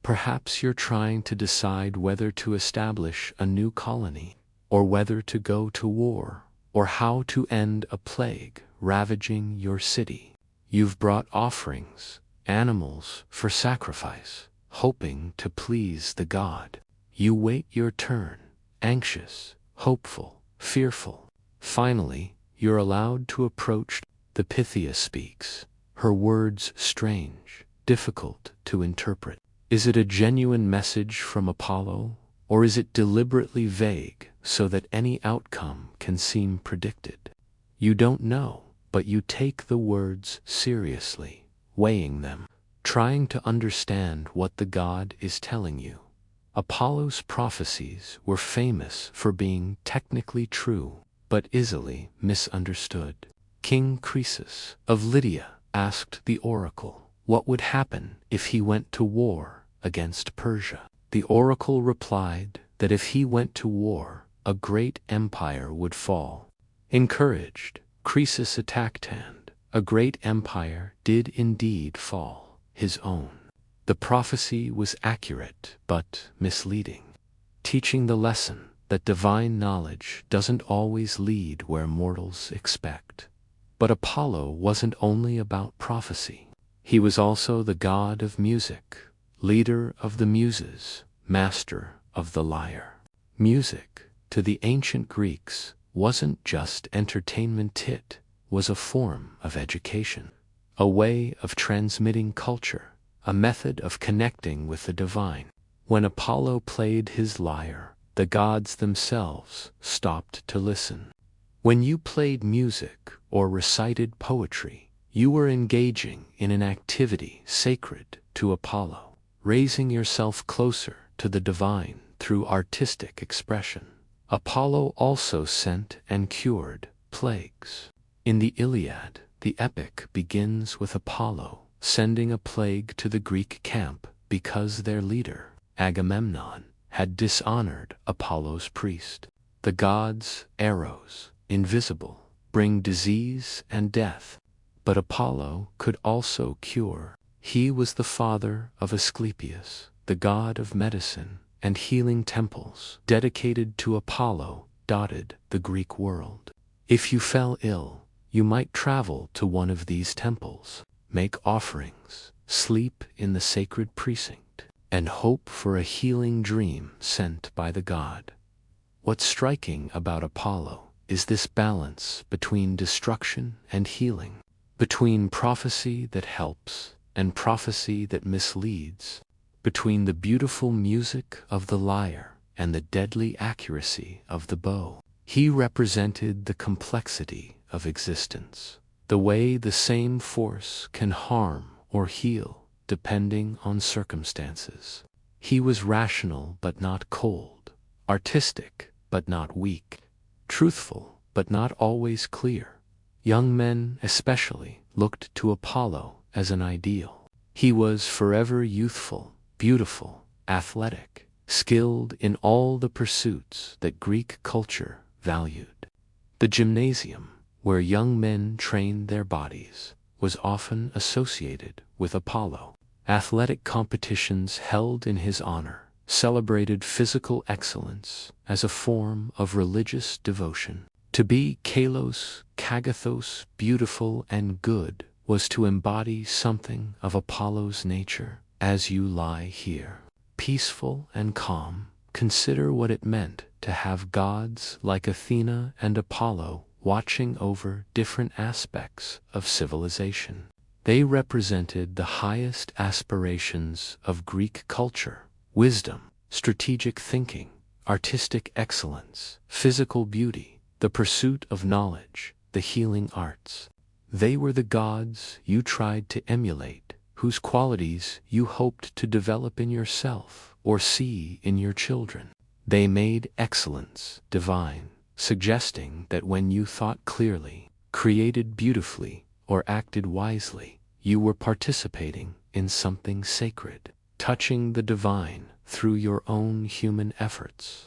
Perhaps you're trying to decide whether to establish a new colony, or whether to go to war, or how to end a plague ravaging your city. You've brought offerings, animals for sacrifice, hoping to please the god. You wait your turn, anxious, hopeful, fearful. Finally, you're allowed to approach. The Pythia speaks, her words strange, difficult to interpret. Is it a genuine message from Apollo, or is it deliberately vague so that any outcome can seem predicted? You don't know, but you take the words seriously, weighing them, trying to understand what the god is telling you. Apollo's prophecies were famous for being technically true, but easily misunderstood. King Croesus of Lydia asked the oracle what would happen if he went to war against Persia. The oracle replied that if he went to war, a great empire would fall. Encouraged, Croesus attacked, and a great empire did indeed fall, his own. The prophecy was accurate but misleading, teaching the lesson that divine knowledge doesn't always lead where mortals expect. But Apollo wasn't only about prophecy. He was also the god of music, leader of the muses, master of the lyre. Music, to the ancient Greeks, wasn't just entertainment, it was a form of education, a way of transmitting culture, a method of connecting with the divine. When Apollo played his lyre, the gods themselves stopped to listen. When you played music or recited poetry, you were engaging in an activity sacred to Apollo, raising yourself closer to the divine through artistic expression. Apollo also sent and cured plagues. In the Iliad, the epic begins with Apollo sending a plague to the Greek camp because their leader, Agamemnon, had dishonored Apollo's priest. The gods' arrows, invisible, bring disease and death, but Apollo could also cure. He was the father of Asclepius, the god of medicine, and healing temples dedicated to Apollo dotted the Greek world. If you fell ill, you might travel to one of these temples, make offerings, sleep in the sacred precinct, and hope for a healing dream sent by the god. What's striking about Apollo is this balance between destruction and healing, between prophecy that helps and prophecy that misleads, between the beautiful music of the lyre and the deadly accuracy of the bow. He represented the complexity of existence, the way the same force can harm or heal depending on circumstances. He was rational but not cold, artistic but not weak, truthful but not always clear. Young men especially looked to Apollo as an ideal. He was forever youthful, beautiful, athletic, skilled in all the pursuits that Greek culture valued. The gymnasium, where young men trained their bodies, was often associated with Apollo. Athletic competitions held in his honor celebrated physical excellence as a form of religious devotion. To be kalos, kagathos, beautiful and good, was to embody something of Apollo's nature. As you lie here, peaceful and calm, consider what it meant to have gods like Athena and Apollo watching over different aspects of civilization. They represented the highest aspirations of Greek culture: wisdom, strategic thinking, artistic excellence, physical beauty, the pursuit of knowledge, the healing arts. They were the gods you tried to emulate, whose qualities you hoped to develop in yourself or see in your children. They made excellence divine, suggesting that when you thought clearly, created beautifully, or acted wisely, you were participating in something sacred, touching the divine through your own human efforts.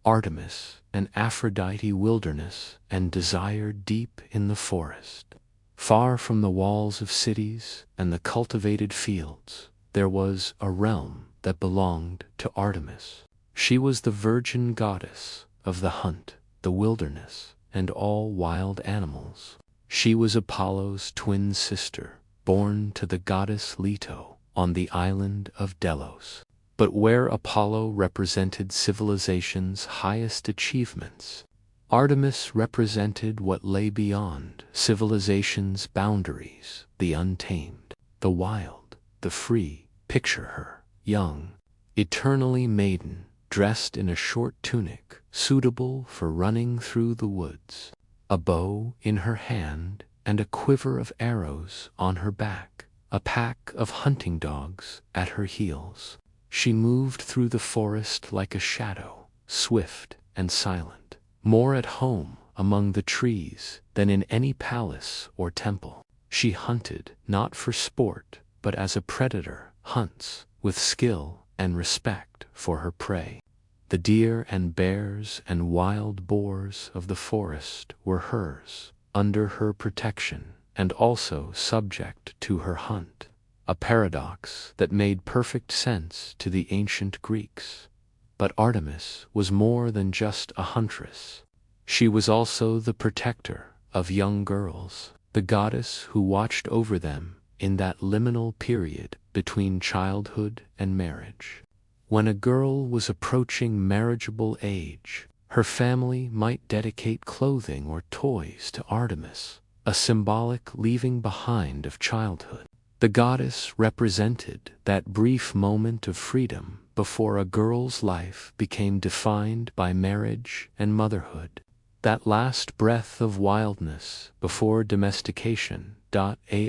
Artemis and Aphrodite, wilderness and desire deep in the forest, far from the walls of cities and the cultivated fields, there was a realm that belonged to Artemis. She was the virgin goddess of the hunt, the wilderness, and all wild animals. She was Apollo's twin sister, born to the goddess Leto on the island of Delos. But where Apollo represented civilization's highest achievements, Artemis represented what lay beyond civilization's boundaries, the untamed, the wild, the free. Picture her, young, eternally maiden, dressed in a short tunic suitable for running through the woods, a bow in her hand and a quiver of arrows on her back, a pack of hunting dogs at her heels. She moved through the forest like a shadow, swift and silent, more at home among the trees than in any palace or temple. She hunted not for sport, but as a predator hunts, with skill and respect for her prey. The deer and bears and wild boars of the forest were hers, under her protection, and also subject to her hunt, a paradox that made perfect sense to the ancient Greeks. But Artemis was more than just a huntress. She was also the protector of young girls, the goddess who watched over them in that liminal period between childhood and marriage. When a girl was approaching marriageable age, her family might dedicate clothing or toys to Artemis, a symbolic leaving behind of childhood. The goddess represented that brief moment of freedom before a girl's life became defined by marriage and motherhood, that last breath of wildness before domestication.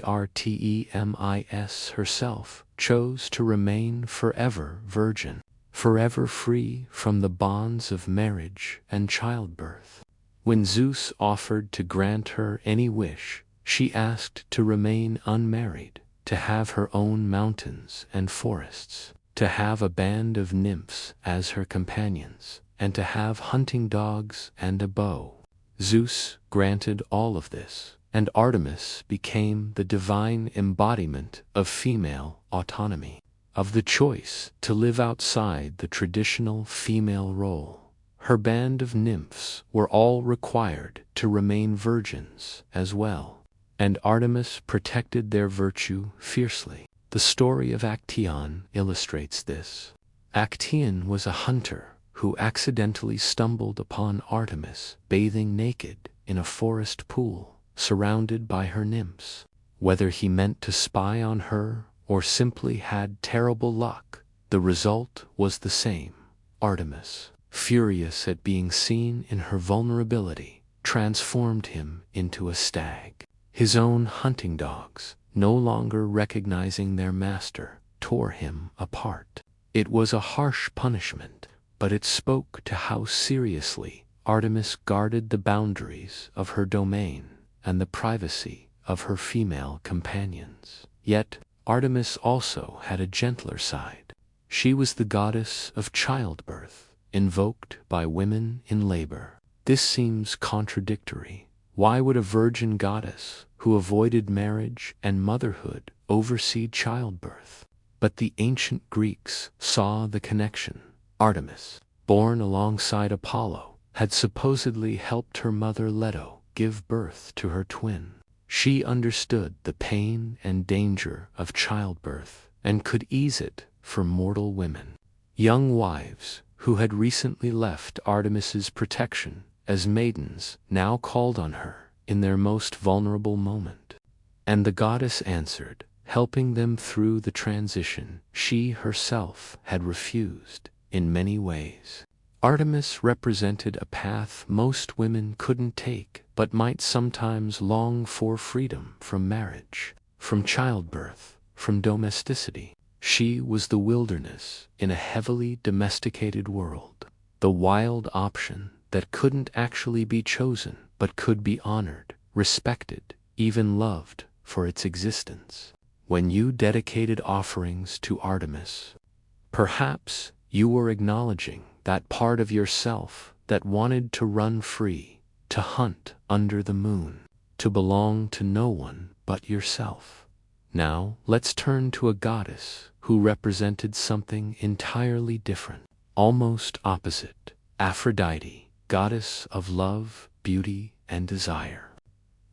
Artemis herself chose to remain forever virgin, forever free from the bonds of marriage and childbirth. When Zeus offered to grant her any wish, she asked to remain unmarried, to have her own mountains and forests, to have a band of nymphs as her companions, and to have hunting dogs and a bow. Zeus granted all of this, and Artemis became the divine embodiment of female autonomy, of the choice to live outside the traditional female role. Her band of nymphs were all required to remain virgins as well, and Artemis protected their virtue fiercely. The story of Actaeon illustrates this. Actaeon was a hunter who accidentally stumbled upon Artemis bathing naked in a forest pool, surrounded by her nymphs. Whether he meant to spy on her or simply had terrible luck, the result was the same. Artemis, furious at being seen in her vulnerability, transformed him into a stag. His own hunting dogs, no longer recognizing their master, tore him apart. It was a harsh punishment, but it spoke to how seriously Artemis guarded the boundaries of her domain and the privacy of her female companions. Yet, Artemis also had a gentler side. She was the goddess of childbirth, invoked by women in labor. This seems contradictory. Why would a virgin goddess who avoided marriage and motherhood oversee childbirth? But the ancient Greeks saw the connection. Artemis, born alongside Apollo, had supposedly helped her mother Leto give birth to her twin. She understood the pain and danger of childbirth and could ease it for mortal women. Young wives who had recently left Artemis's protection as maidens now called on her in their most vulnerable moment. And the goddess answered, helping them through the transition she herself had refused in many ways. Artemis represented a path most women couldn't take, but might sometimes long for: freedom from marriage, from childbirth, from domesticity. She was the wilderness in a heavily domesticated world, the wild option that couldn't actually be chosen, but could be honored, respected, even loved for its existence. When you dedicated offerings to Artemis, perhaps you were acknowledging that part of yourself that wanted to run free, to hunt under the moon, to belong to no one but yourself. Now, let's turn to a goddess who represented something entirely different, almost opposite: Aphrodite, goddess of love, beauty, and desire.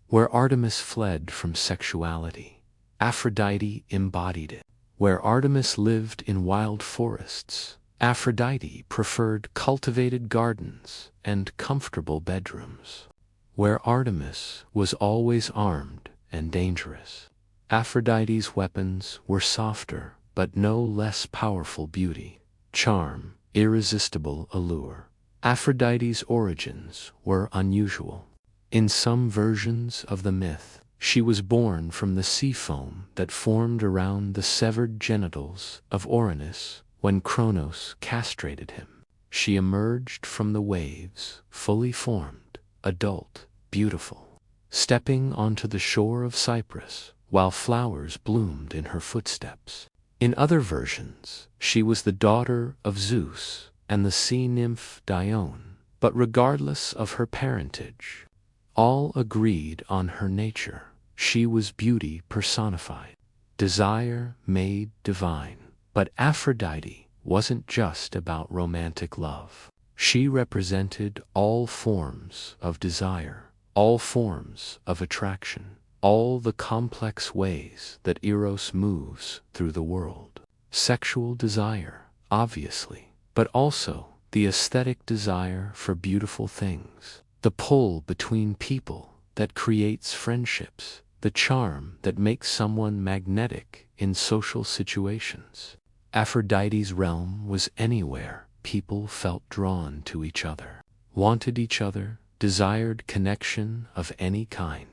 Where Artemis fled from sexuality, Aphrodite embodied it. Where Artemis lived in wild forests, Aphrodite preferred cultivated gardens and comfortable bedrooms. Where Artemis was always armed and dangerous, Aphrodite's weapons were softer but no less powerful: beauty, charm, irresistible allure. Aphrodite's origins were unusual. In some versions of the myth, she was born from the sea foam that formed around the severed genitals of Uranus when Kronos castrated him. She emerged from the waves, fully formed, adult, beautiful, stepping onto the shore of Cyprus while flowers bloomed in her footsteps. In other versions, she was the daughter of Zeus and the sea nymph Dione, but regardless of her parentage, all agreed on her nature. She was beauty personified, desire made divine. But Aphrodite wasn't just about romantic love. She represented all forms of desire, all forms of attraction, all the complex ways that Eros moves through the world. Sexual desire, obviously, but also the aesthetic desire for beautiful things, the pull between people that creates friendships, the charm that makes someone magnetic in social situations. Aphrodite's realm was anywhere people felt drawn to each other, wanted each other, desired connection of any kind.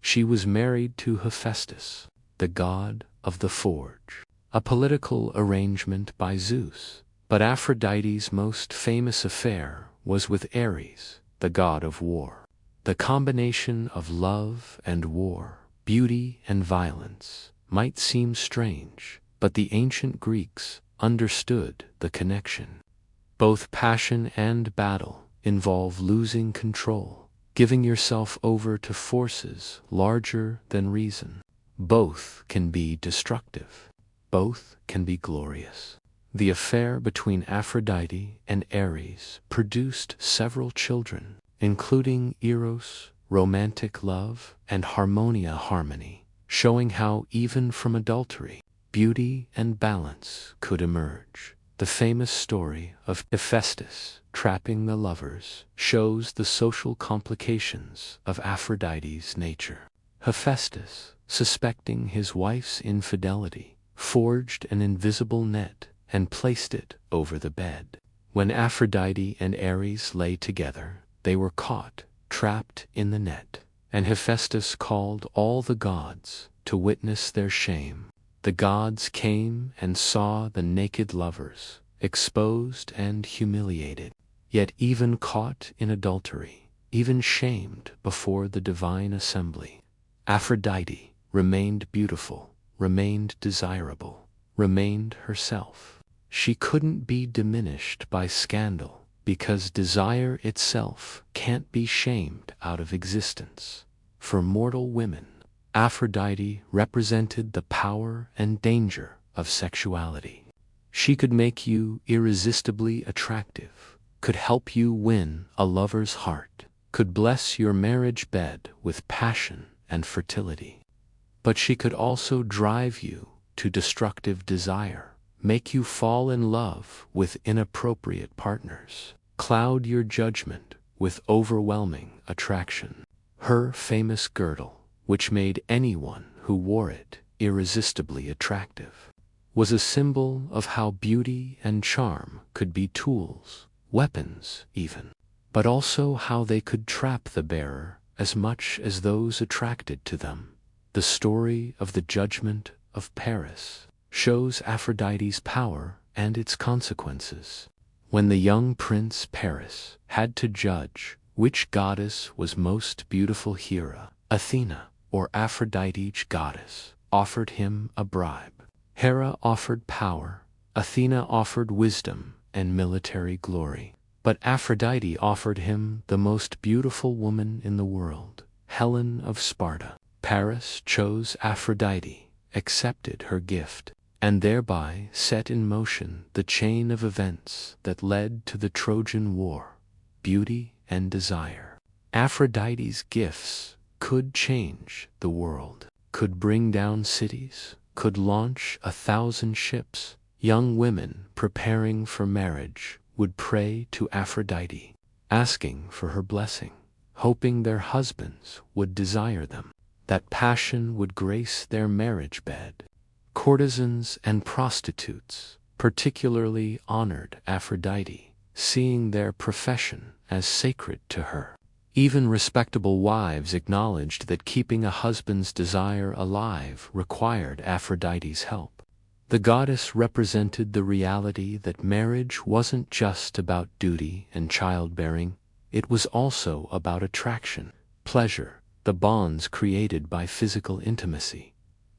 She was married to Hephaestus, the god of the forge, a political arrangement by Zeus. But Aphrodite's most famous affair was with Ares, the god of war. The combination of love and war, beauty and violence, might seem strange, but the ancient Greeks understood the connection. Both passion and battle involve losing control, giving yourself over to forces larger than reason. Both can be destructive. Both can be glorious. The affair between Aphrodite and Ares produced several children, including Eros, romantic love, and harmony, showing how even from adultery, beauty and balance could emerge. The famous story of Hephaestus trapping the lovers shows the social complications of Aphrodite's nature. Hephaestus, suspecting his wife's infidelity, forged an invisible net and placed it over the bed. When Aphrodite and Ares lay together, they were caught, trapped in the net, and Hephaestus called all the gods to witness their shame. The gods came and saw the naked lovers, exposed and humiliated. Yet even caught in adultery, even shamed before the divine assembly, Aphrodite remained beautiful, remained desirable, remained herself. She couldn't be diminished by scandal, because desire itself can't be shamed out of existence. For mortal women, Aphrodite represented the power and danger of sexuality. She could make you irresistibly attractive, could help you win a lover's heart, could bless your marriage bed with passion and fertility. But she could also drive you to destructive desire, make you fall in love with inappropriate partners, cloud your judgment with overwhelming attraction. Her famous girdle, which made anyone who wore it irresistibly attractive, was a symbol of how beauty and charm could be tools, weapons even, but also how they could trap the bearer as much as those attracted to them. The story of the judgment of Paris shows Aphrodite's power and its consequences. When the young prince Paris had to judge which goddess was most beautiful, Hera, Athena, or Aphrodite's goddess, offered him a bribe. Hera offered power, Athena offered wisdom and military glory. But Aphrodite offered him the most beautiful woman in the world, Helen of Sparta. Paris chose Aphrodite, accepted her gift, and thereby set in motion the chain of events that led to the Trojan War, beauty and desire. Aphrodite's gifts could change the world, could bring down cities, could launch 1,000 ships. Young women preparing for marriage would pray to Aphrodite, asking for her blessing, hoping their husbands would desire them, that passion would grace their marriage bed. Courtesans and prostitutes particularly honored Aphrodite, seeing their profession as sacred to her. Even respectable wives acknowledged that keeping a husband's desire alive required Aphrodite's help. The goddess represented the reality that marriage wasn't just about duty and childbearing, it was also about attraction, pleasure, the bonds created by physical intimacy.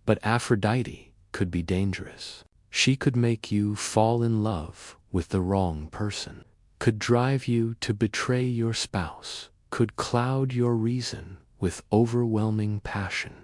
But Aphrodite could be dangerous. She could make you fall in love with the wrong person, could drive you to betray your spouse, could cloud your reason with overwhelming passion.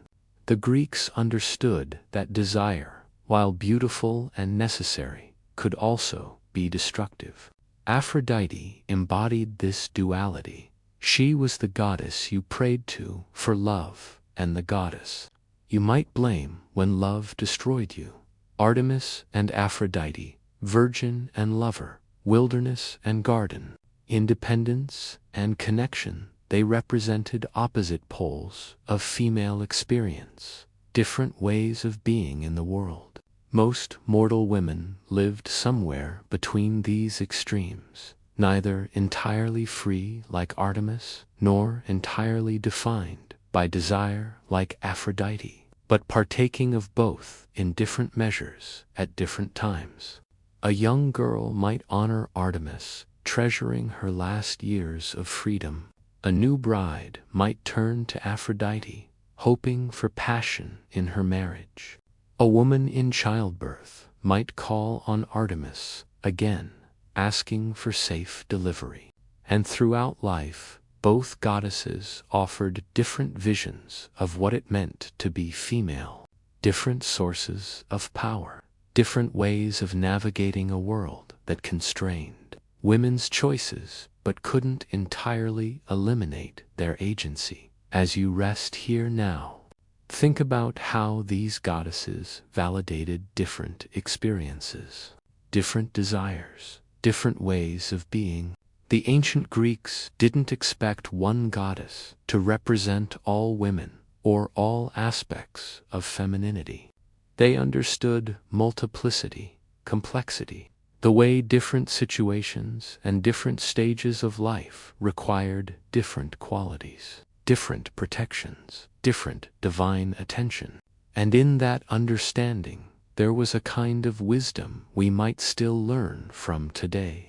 The Greeks understood that desire, while beautiful and necessary, could also be destructive. Aphrodite embodied this duality. She was the goddess you prayed to for love and the goddess you might blame when love destroyed you. Artemis and Aphrodite, virgin and lover, wilderness and garden, independence and connection, they represented opposite poles of female experience, different ways of being in the world. Most mortal women lived somewhere between these extremes, neither entirely free like Artemis, nor entirely defined by desire like Aphrodite, but partaking of both in different measures at different times. A young girl might honor Artemis, treasuring her last years of freedom. A new bride might turn to Aphrodite, hoping for passion in her marriage. A woman in childbirth might call on Artemis again, asking for safe delivery. And throughout life, both goddesses offered different visions of what it meant to be female, different sources of power, different ways of navigating a world that constrained women's choices but couldn't entirely eliminate their agency. As you rest here now, think about how these goddesses validated different experiences, different desires, different ways of being. The ancient Greeks didn't expect one goddess to represent all women or all aspects of femininity. They understood multiplicity, complexity, the way different situations and different stages of life required different qualities, different protections, different divine attention. And in that understanding, there was a kind of wisdom we might still learn from today.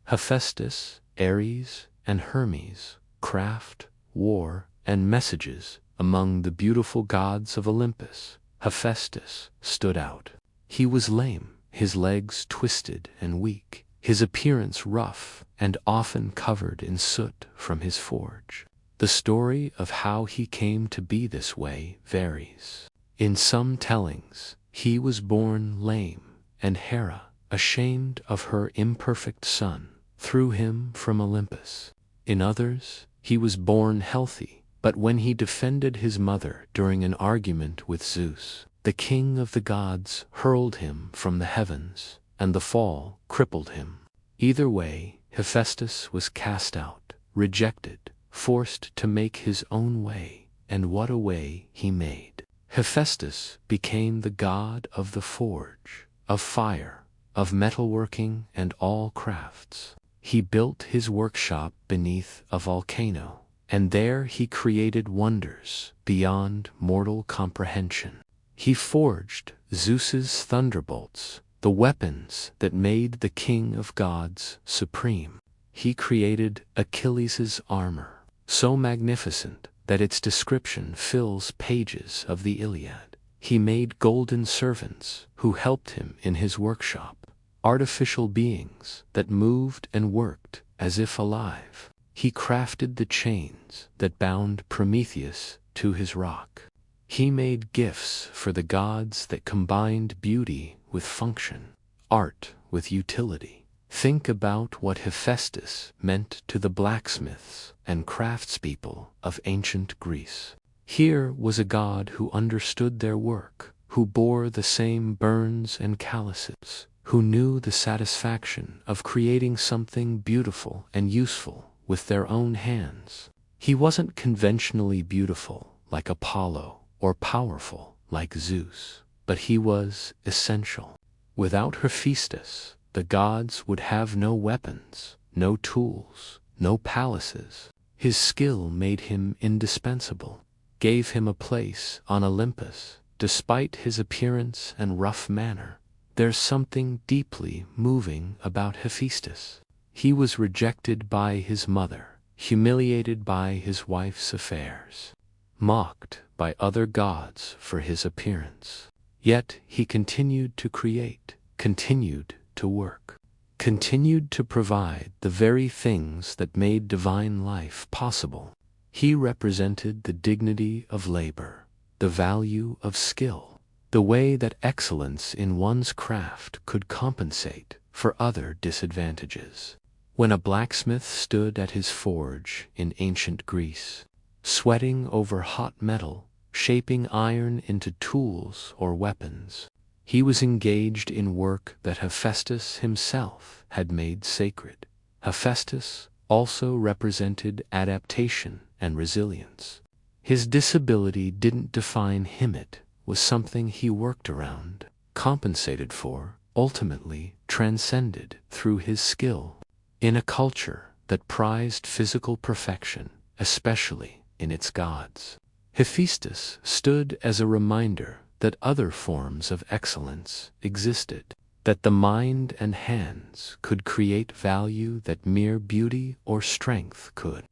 Hephaestus, Ares, and Hermes, craft, war, and messages among the beautiful gods of Olympus. Hephaestus stood out. He was lame, his legs twisted and weak, his appearance rough and often covered in soot from his forge. The story of how he came to be this way varies. In some tellings, he was born lame, and Hera, ashamed of her imperfect son, threw him from Olympus. In others, he was born healthy, but when he defended his mother during an argument with Zeus, the king of the gods hurled him from the heavens, and the fall crippled him. Either way, Hephaestus was cast out, rejected, forced to make his own way, and what a way he made. Hephaestus became the god of the forge, of fire, of metalworking and all crafts. He built his workshop beneath a volcano, and there he created wonders beyond mortal comprehension. He forged Zeus's thunderbolts, the weapons that made the king of gods supreme. He created Achilles' armor, so magnificent that its description fills pages of the Iliad. He made golden servants who helped him in his workshop, artificial beings that moved and worked as if alive. He crafted the chains that bound Prometheus to his rock. He made gifts for the gods that combined beauty with function, art with utility. Think about what Hephaestus meant to the blacksmiths and craftspeople of ancient Greece. Here was a god who understood their work, who bore the same burns and calluses, who knew the satisfaction of creating something beautiful and useful with their own hands. He wasn't conventionally beautiful like Apollo or powerful like Zeus, but he was essential. Without Hephaestus, the gods would have no weapons, no tools, no palaces. His skill made him indispensable, gave him a place on Olympus, despite his appearance and rough manner. There's something deeply moving about Hephaestus. He was rejected by his mother, humiliated by his wife's affairs, mocked by other gods for his appearance. Yet he continued to create, continued to work, continued to provide the very things that made divine life possible. He represented the dignity of labor, the value of skill, the way that excellence in one's craft could compensate for other disadvantages. When a blacksmith stood at his forge in ancient Greece, sweating over hot metal, shaping iron into tools or weapons, he was engaged in work that Hephaestus himself had made sacred. Hephaestus also represented adaptation and resilience. His disability didn't define him, it was something he worked around, compensated for, ultimately transcended through his skill. In a culture that prized physical perfection, especially in its gods, Hephaestus stood as a reminder that other forms of excellence existed, that the mind and hands could create value that mere beauty or strength could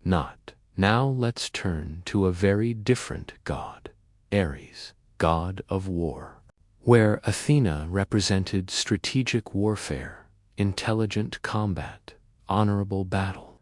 not. Now let's turn to a very different god, Ares, god of war. Where Athena represented strategic warfare, intelligent combat, honorable battle,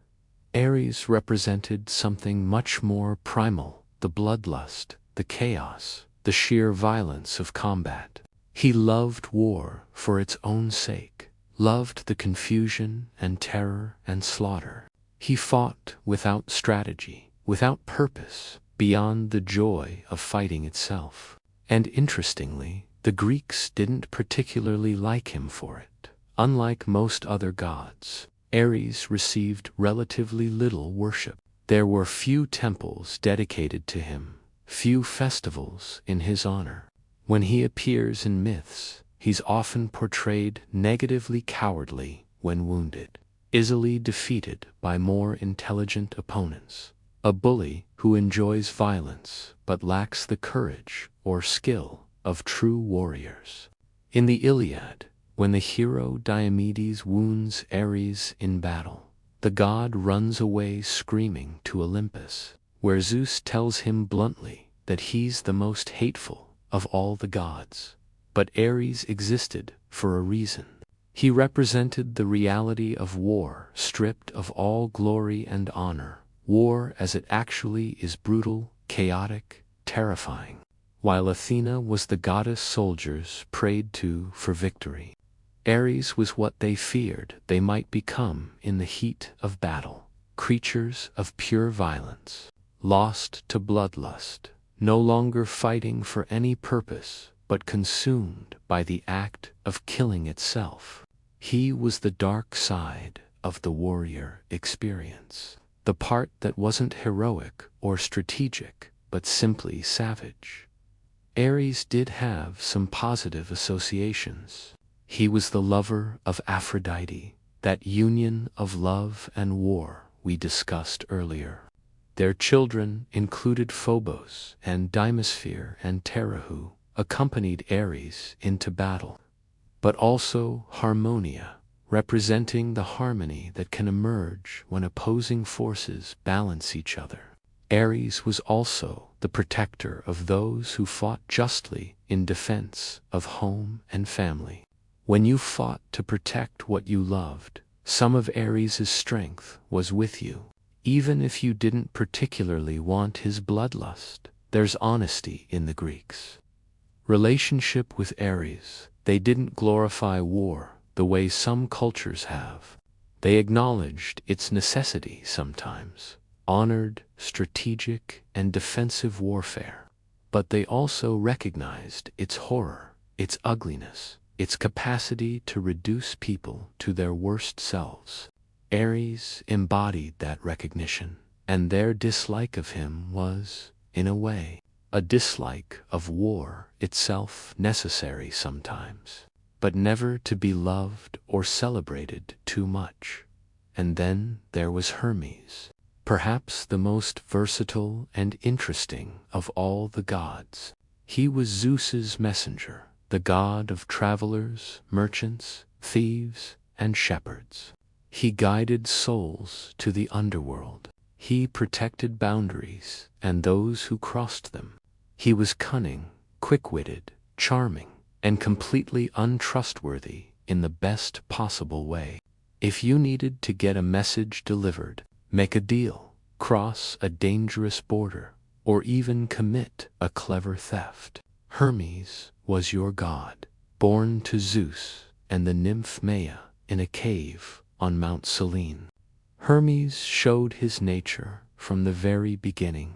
Ares represented something much more primal, the bloodlust, the chaos, the sheer violence of combat. He loved war for its own sake, loved the confusion and terror and slaughter. He fought without strategy, without purpose, beyond the joy of fighting itself. And interestingly, the Greeks didn't particularly like him for it. Unlike most other gods, Ares received relatively little worship. There were few temples dedicated to him, few festivals in his honor. When he appears in myths, he's often portrayed negatively cowardly when wounded, easily defeated by more intelligent opponents, a bully who enjoys violence but lacks the courage or skill of true warriors. In the Iliad, when the hero Diomedes wounds Ares in battle, the god runs away screaming to Olympus, where Zeus tells him bluntly that he's the most hateful of all the gods. But Ares existed for a reason. He represented the reality of war stripped of all glory and honor, war as it actually is, brutal, chaotic, terrifying. While Athena was the goddess soldiers prayed to for victory, Ares was what they feared they might become in the heat of battle, creatures of pure violence, lost to bloodlust, no longer fighting for any purpose but consumed by the act of killing itself. He was the dark side of the warrior experience, the part that wasn't heroic or strategic but simply savage. Ares did have some positive associations. He was the lover of Aphrodite, that union of love and war we discussed earlier. Their children included Phobos and Dimisphere and Terra, who accompanied Ares into battle, but also Harmonia, representing the harmony that can emerge when opposing forces balance each other. Ares was also the protector of those who fought justly in defense of home and family. When you fought to protect what you loved, some of Ares's strength was with you, even if you didn't particularly want his bloodlust. There's honesty in the Greeks' relationship with Ares. They didn't glorify war the way some cultures have. They acknowledged its necessity sometimes, honored strategic and defensive warfare. But they also recognized its horror, its ugliness, its capacity to reduce people to their worst selves. Ares embodied that recognition, and their dislike of him was, in a way, a dislike of war itself, necessary sometimes, but never to be loved or celebrated too much. And then there was Hermes, perhaps the most versatile and interesting of all the gods. He was Zeus's messenger, the god of travelers, merchants, thieves, and shepherds. He guided souls to the underworld. He protected boundaries and those who crossed them. He was cunning, quick-witted, charming, and completely untrustworthy in the best possible way. If you needed to get a message delivered, make a deal, cross a dangerous border, or even commit a clever theft, Hermes was your god, born to Zeus and the nymph Maia in a cave on Mount Selene. Hermes showed his nature from the very beginning.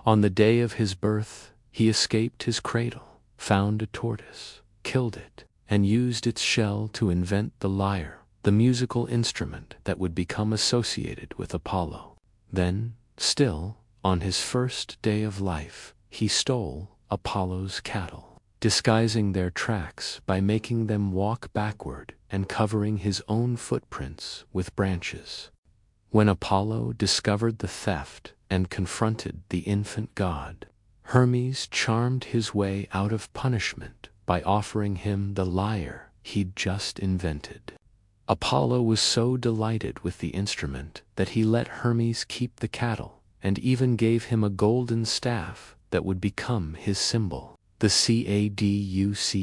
On the day of his birth, he escaped his cradle, found a tortoise, killed it, and used its shell to invent the lyre, the musical instrument that would become associated with Apollo. Then, still, on his first day of life, he stole Apollo's cattle, disguising their tracks by making them walk backward and covering his own footprints with branches. When Apollo discovered the theft and confronted the infant god, Hermes charmed his way out of punishment by offering him the lyre he'd just invented. Apollo was so delighted with the instrument that he let Hermes keep the cattle and even gave him a golden staff that would become his symbol, the Caduceus.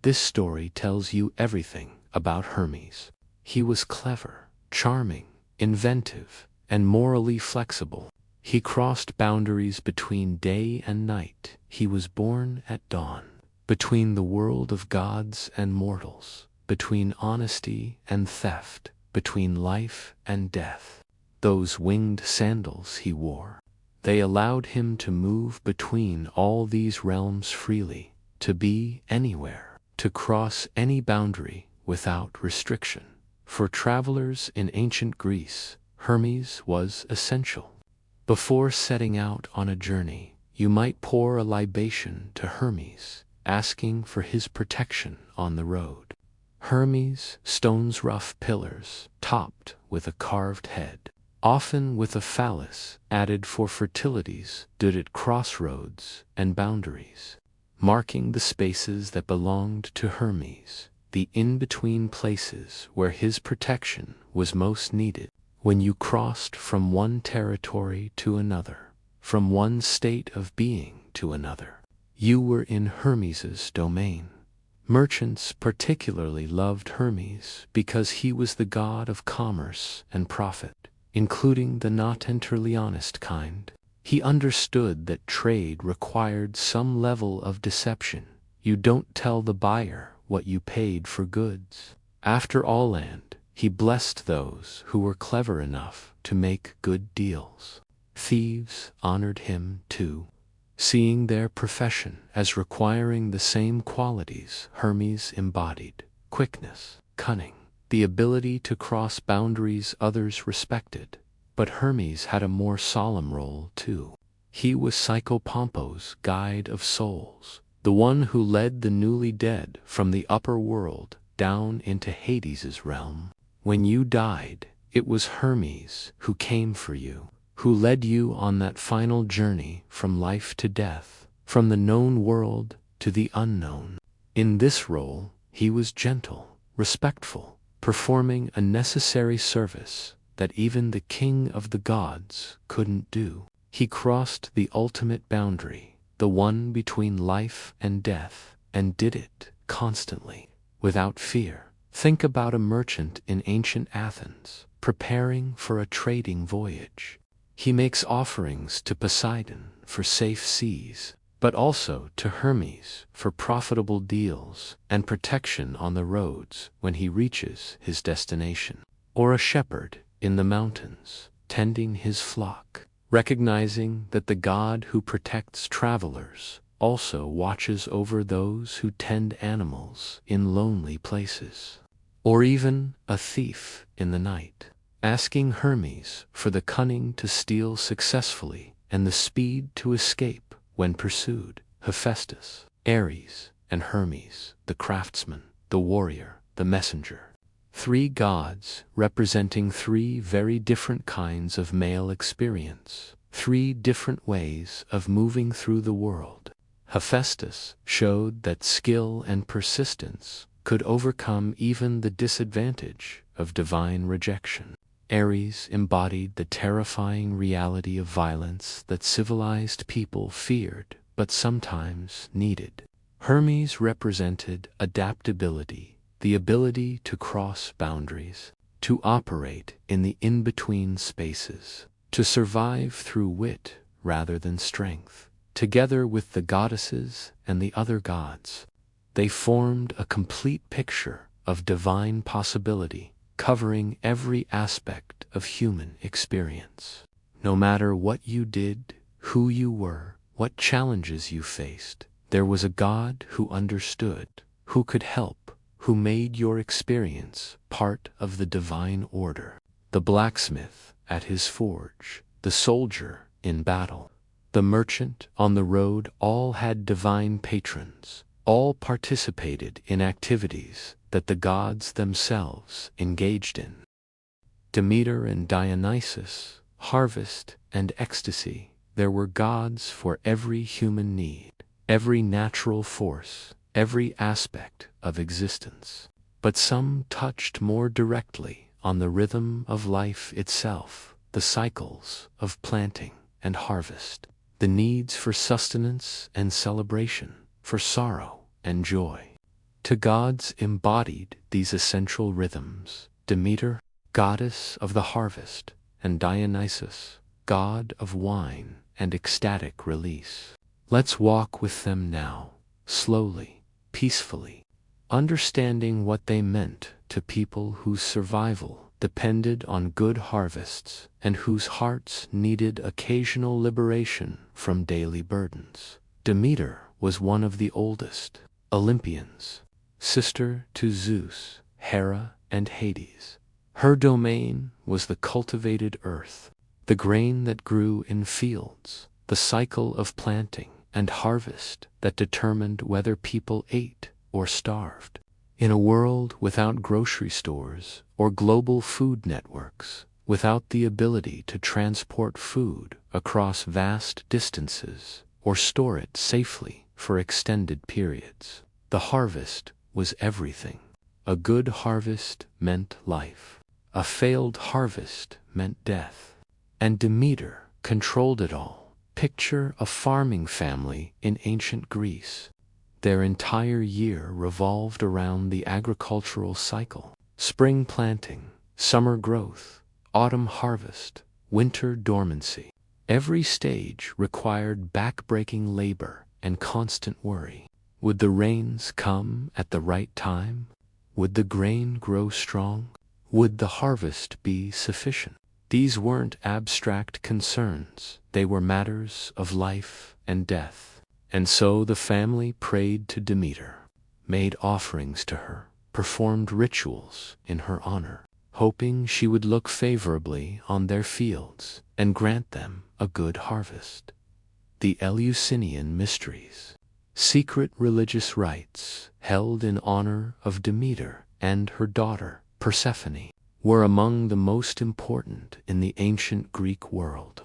This story tells you everything about Hermes. He was clever, charming, inventive, and morally flexible. He crossed boundaries between day and night. He was born at dawn, between the world of gods and mortals, between honesty and theft, between life and death. Those winged sandals he wore, they allowed him to move between all these realms freely, to be anywhere, to cross any boundary without restriction. For travelers in ancient Greece, Hermes was essential. Before setting out on a journey, you might pour a libation to Hermes, asking for his protection on the road. Hermes, stone's rough pillars, topped with a carved head, often with a phallus added for fertilities, stood at crossroads and boundaries, marking the spaces that belonged to Hermes, the in-between places where his protection was most needed. When you crossed from one territory to another, from one state of being to another, you were in Hermes's domain. Merchants particularly loved Hermes because he was the god of commerce and profit, including the not enterleonist kind. He understood that trade required some level of deception. You don't tell the buyer what you paid for goods. After all, he blessed those who were clever enough to make good deals. Thieves honored him too, seeing their profession as requiring the same qualities Hermes embodied: quickness, cunning, the ability to cross boundaries others respected. But Hermes had a more solemn role too. He was Psychopompo's guide of souls, the one who led the newly dead from the upper world down into Hades's realm. When you died, it was Hermes who came for you, who led you on that final journey from life to death, from the known world to the unknown. In this role, he was gentle, respectful, performing a necessary service that even the king of the gods couldn't do. He crossed the ultimate boundary, the one between life and death, and did it constantly, without fear. Think about a merchant in ancient Athens, preparing for a trading voyage. He makes offerings to Poseidon for safe seas, but also to Hermes for profitable deals and protection on the roads when he reaches his destination. Or a shepherd in the mountains, tending his flock, recognizing that the god who protects travelers also watches over those who tend animals in lonely places. Or even a thief in the night, asking Hermes for the cunning to steal successfully and the speed to escape when pursued. Hephaestus, Ares, and Hermes, the craftsman, the warrior, the messenger. Three gods representing three very different kinds of male experience, three different ways of moving through the world. Hephaestus showed that skill and persistence could overcome even the disadvantage of divine rejection. Ares embodied the terrifying reality of violence that civilized people feared but sometimes needed. Hermes represented adaptability, the ability to cross boundaries, to operate in the in-between spaces, to survive through wit rather than strength. Together with the goddesses and the other gods, they formed a complete picture of divine possibility, covering every aspect of human experience. No matter what you did, who you were, what challenges you faced, there was a god who understood, who could help, who made your experience part of the divine order. The blacksmith at his forge, the soldier in battle, the merchant on the road all had divine patrons, all participated in activities that the gods themselves engaged in. Demeter and Dionysus, harvest and ecstasy, there were gods for every human need, every natural force, every aspect of existence. But some touched more directly on the rhythm of life itself, the cycles of planting and harvest, the needs for sustenance and celebration, for sorrow and joy. To gods embodied these essential rhythms, Demeter, goddess of the harvest, and Dionysus, god of wine and ecstatic release. Let's walk with them now, slowly, peacefully, understanding what they meant to people whose survival depended on good harvests and whose hearts needed occasional liberation from daily burdens. Demeter was one of the oldest Olympians, sister to Zeus, Hera, and Hades. Her domain was the cultivated earth, the grain that grew in fields, the cycle of planting and harvest that determined whether people ate or starved. In a world without grocery stores or global food networks, without the ability to transport food across vast distances or store it safely for extended periods, the harvest was everything. A good harvest meant life. A failed harvest meant death. And Demeter controlled it all. Picture a farming family in ancient Greece. Their entire year revolved around the agricultural cycle. Spring planting, summer growth, autumn harvest, winter dormancy. Every stage required back-breaking labor and constant worry. Would the rains come at the right time? Would the grain grow strong? Would the harvest be sufficient? These weren't abstract concerns. They were matters of life and death. And so the family prayed to Demeter, made offerings to her, performed rituals in her honor, hoping she would look favorably on their fields and grant them a good harvest. The Eleusinian Mysteries, secret religious rites held in honor of Demeter and her daughter Persephone, were among the most important in the ancient Greek world.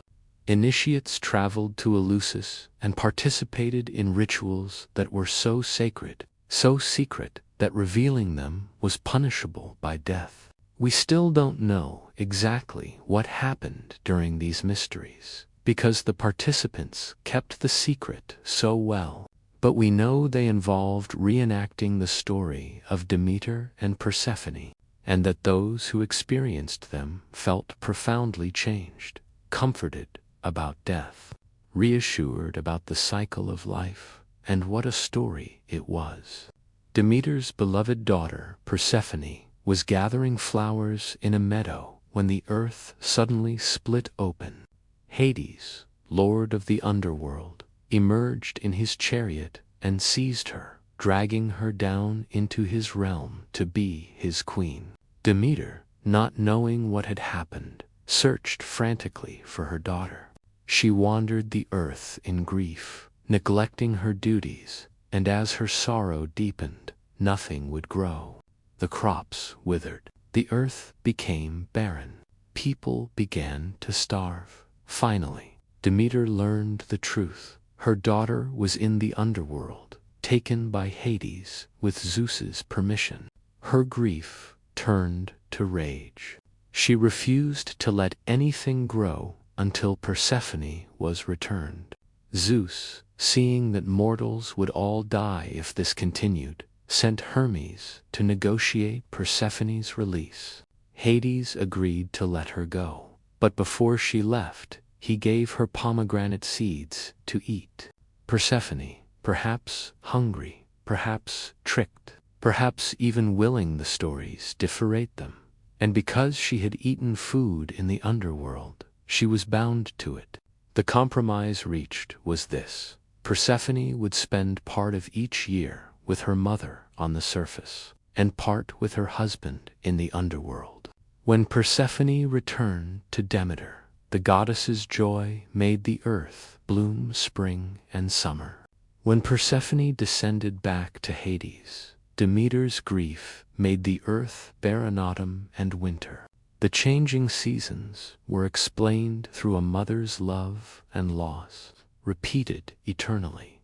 Initiates traveled to Eleusis and participated in rituals that were so sacred, so secret, that revealing them was punishable by death. We still don't know exactly what happened during these mysteries, because the participants kept the secret so well, but we know they involved reenacting the story of Demeter and Persephone, and that those who experienced them felt profoundly changed, comforted about death, reassured about the cycle of life, and what a story it was. Demeter's beloved daughter, Persephone, was gathering flowers in a meadow when the earth suddenly split open. Hades, lord of the underworld, emerged in his chariot and seized her, dragging her down into his realm to be his queen. Demeter, not knowing what had happened, searched frantically for her daughter. She wandered the earth in grief, neglecting her duties, and as her sorrow deepened, nothing would grow. The crops withered. The earth became barren. People began to starve. Finally, Demeter learned the truth. Her daughter was in the underworld, taken by Hades with Zeus's permission. Her grief turned to rage. She refused to let anything grow until Persephone was returned. Zeus, seeing that mortals would all die if this continued, sent Hermes to negotiate Persephone's release. Hades agreed to let her go, but before she left, he gave her pomegranate seeds to eat. Persephone, perhaps hungry, perhaps tricked, perhaps even willing the stories differate them, and because she had eaten food in the underworld, she was bound to it. The compromise reached was this: Persephone would spend part of each year with her mother on the surface, and part with her husband in the underworld. When Persephone returned to Demeter, the goddess's joy made the earth bloom spring and summer. When Persephone descended back to Hades, Demeter's grief made the earth barren autumn and winter. The changing seasons were explained through a mother's love and loss, repeated eternally.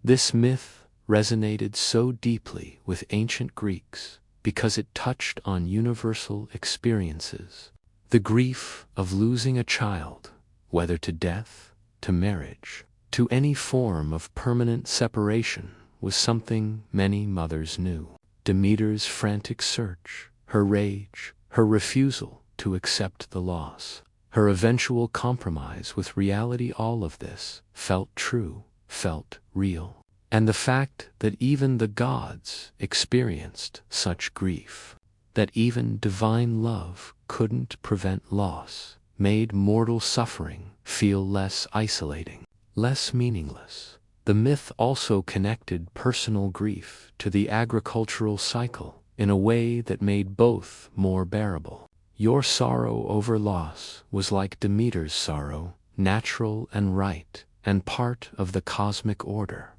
This myth resonated so deeply with ancient Greeks because it touched on universal experiences. The grief of losing a child, whether to death, to marriage, to any form of permanent separation, was something many mothers knew. Demeter's frantic search, her rage, her refusal to accept the loss, her eventual compromise with reality, all of this felt true, felt real. And the fact that even the gods experienced such grief, that even divine love couldn't prevent loss, made mortal suffering feel less isolating, less meaningless. The myth also connected personal grief to the agricultural cycle in a way that made both more bearable. Your sorrow over loss was like Demeter's sorrow, natural and right, and part of the cosmic order.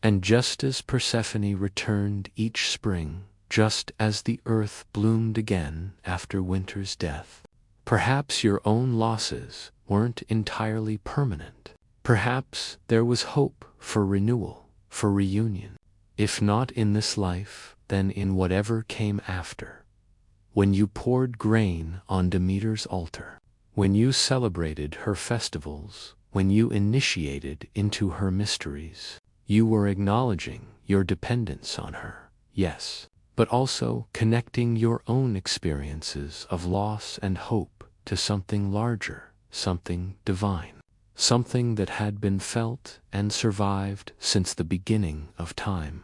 And just as Persephone returned each spring, just as the earth bloomed again after winter's death, perhaps your own losses weren't entirely permanent. Perhaps there was hope for renewal, for reunion. If not in this life, then in whatever came after. When you poured grain on Demeter's altar, when you celebrated her festivals, when you initiated into her mysteries, you were acknowledging your dependence on her, yes, but also connecting your own experiences of loss and hope to something larger, something divine, something that had been felt and survived since the beginning of time.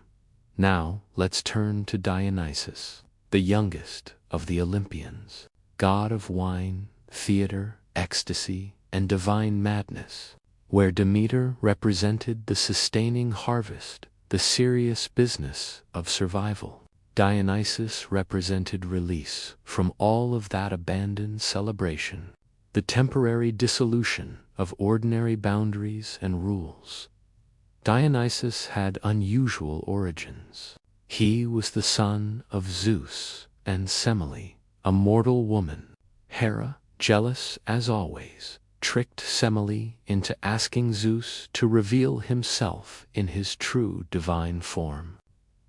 Now, let's turn to Dionysus, the youngest of the Olympians, god of wine, theater, ecstasy, and divine madness. Where Demeter represented the sustaining harvest, the serious business of survival, Dionysus represented release from all of that abandoned celebration, the temporary dissolution of ordinary boundaries and rules. Dionysus had unusual origins. He was the son of Zeus and Semele, a mortal woman. Hera, jealous as always, tricked Semele into asking Zeus to reveal himself in his true divine form.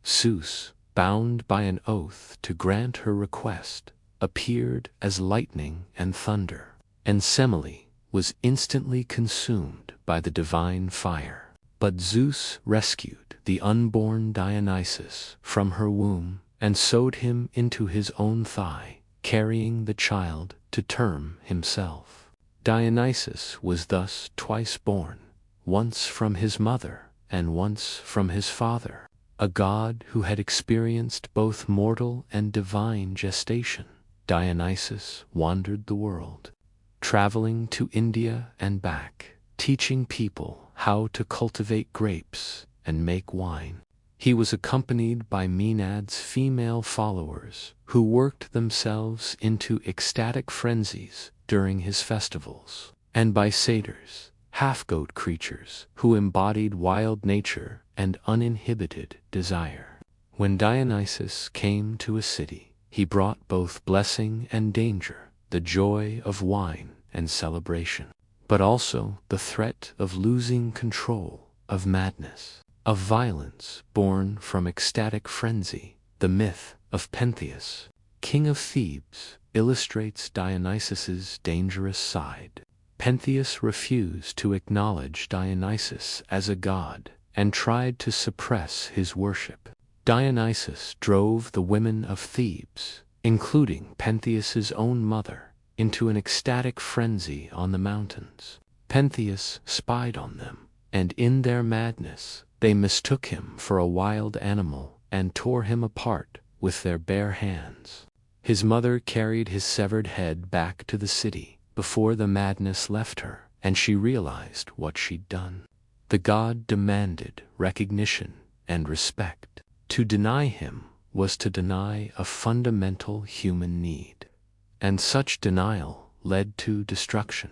Zeus, bound by an oath to grant her request, appeared as lightning and thunder, and Semele was instantly consumed by the divine fire. But Zeus rescued the unborn Dionysus from her womb and sewed him into his own thigh, carrying the child to term himself. Dionysus was thus twice born, once from his mother and once from his father, a god who had experienced both mortal and divine gestation. Dionysus wandered the world, traveling to India and back, teaching people how to cultivate grapes and make wine. He was accompanied by Maenads' female followers who worked themselves into ecstatic frenzies during his festivals, and by satyrs, half-goat creatures who embodied wild nature and uninhibited desire. When Dionysus came to a city, he brought both blessing and danger, the joy of wine and celebration, but also the threat of losing control, of madness, of violence born from ecstatic frenzy. The myth of Pentheus, king of Thebes, illustrates Dionysus's dangerous side. Pentheus refused to acknowledge Dionysus as a god and tried to suppress his worship. Dionysus drove the women of Thebes, including Pentheus's own mother, into an ecstatic frenzy on the mountains. Pentheus spied on them, and in their madness, they mistook him for a wild animal and tore him apart with their bare hands. His mother carried his severed head back to the city before the madness left her, and she realized what she'd done. The god demanded recognition and respect. To deny him was to deny a fundamental human need, and such denial led to destruction.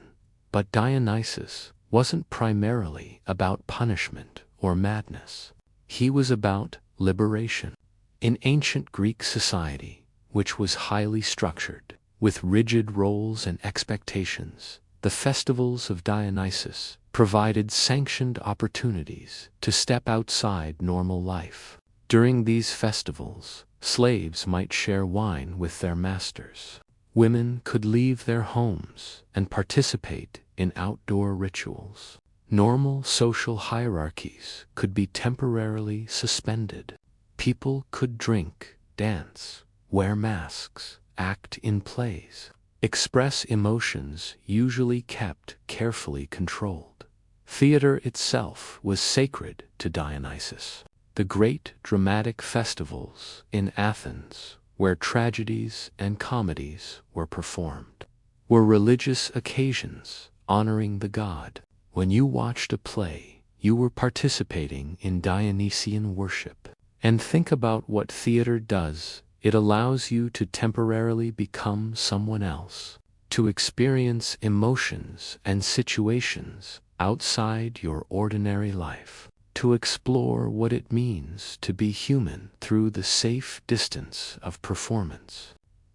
But Dionysus wasn't primarily about punishment or madness. He was about liberation. In ancient Greek society, which was highly structured, with rigid roles and expectations, the festivals of Dionysus provided sanctioned opportunities to step outside normal life. During these festivals, slaves might share wine with their masters. Women could leave their homes and participate in outdoor rituals. Normal social hierarchies could be temporarily suspended. People could drink, dance, wear masks, act in plays, express emotions usually kept carefully controlled. Theater itself was sacred to Dionysus. The great dramatic festivals in Athens, where tragedies and comedies were performed, were religious occasions honoring the god. When you watched a play, you were participating in Dionysian worship. And think about what theater does. It allows you to temporarily become someone else, to experience emotions and situations outside your ordinary life, to explore what it means to be human through the safe distance of performance.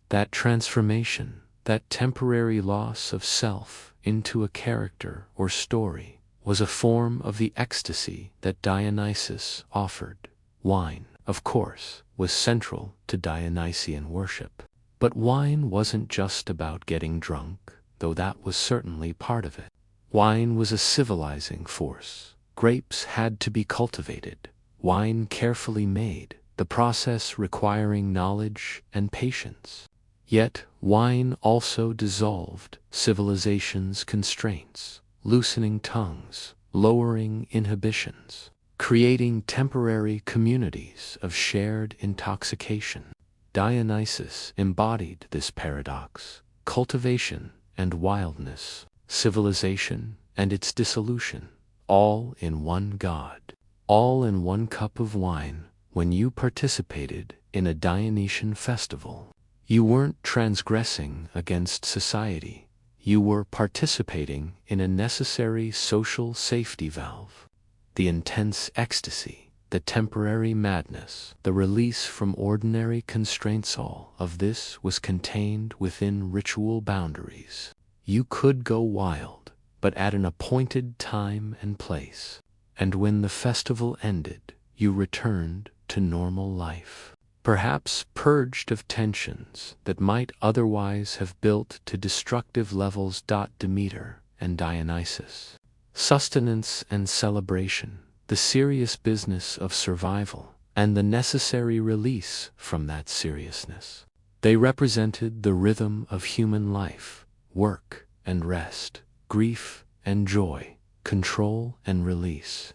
That transformation, that temporary loss of self into a character or story, was a form of the ecstasy that Dionysus offered. Wine, of course, was central to Dionysian worship. But wine wasn't just about getting drunk, though that was certainly part of it. Wine was a civilizing force. Grapes had to be cultivated, wine carefully made, the process requiring knowledge and patience. Yet wine also dissolved civilization's constraints, loosening tongues, lowering inhibitions, creating temporary communities of shared intoxication. Dionysus embodied this paradox: cultivation and wildness, civilization and its dissolution, all in one god, all in one cup of wine. When you participated in a Dionysian festival, you weren't transgressing against society. You were participating in a necessary social safety valve. The intense ecstasy, the temporary madness, the release from ordinary constraints, all of this was contained within ritual boundaries. You could go wild, but at an appointed time and place. And when the festival ended, you returned to normal life, perhaps purged of tensions that might otherwise have built to destructive levels. Demeter and Dionysus. Sustenance and celebration, the serious business of survival, and the necessary release from that seriousness. They represented the rhythm of human life, work and rest, grief and joy, control and release.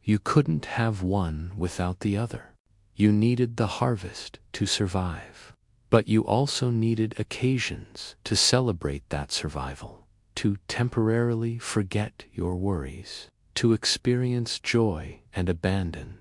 You couldn't have one without the other. You needed the harvest to survive, but you also needed occasions to celebrate that survival, to temporarily forget your worries, to experience joy and abandon.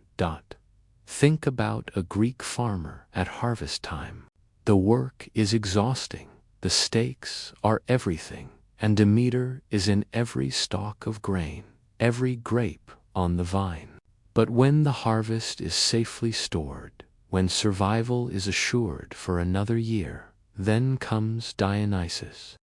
Think about a Greek farmer at harvest time. The work is exhausting, the stakes are everything, and Demeter is in every stalk of grain, every grape on the vine. But when the harvest is safely stored, when survival is assured for another year, then comes Dionysus.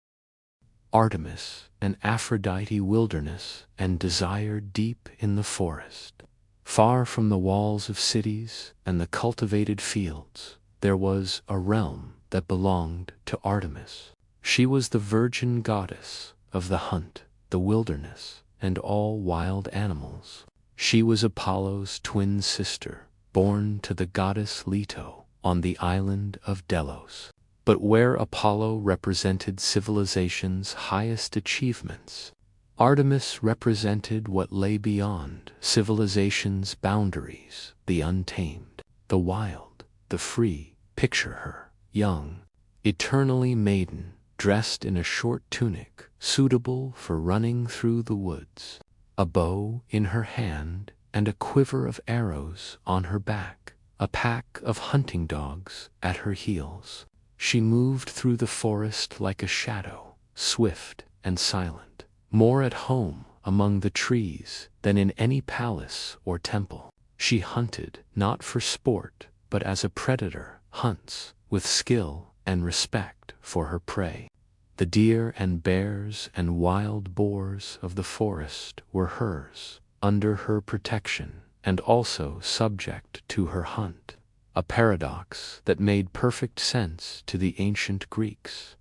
Artemis, an Aphrodite wilderness and desire deep in the forest. Far from the walls of cities and the cultivated fields, there was a realm that belonged to Artemis. She was the virgin goddess of the hunt, the wilderness, and all wild animals. She was Apollo's twin sister, born to the goddess Leto on the island of Delos. But where Apollo represented civilization's highest achievements, Artemis represented what lay beyond civilization's boundaries, the untamed, the wild, the free. Picture her, young, eternally maiden, dressed in a short tunic, suitable for running through the woods, a bow in her hand and a quiver of arrows on her back, a pack of hunting dogs at her heels. She moved through the forest like a shadow, swift and silent, more at home among the trees than in any palace or temple. She hunted not for sport, but as a predator hunts, with skill and respect for her prey. The deer and bears and wild boars of the forest were hers, under her protection, and also subject to her hunt, a paradox that made perfect sense to the ancient Greeks.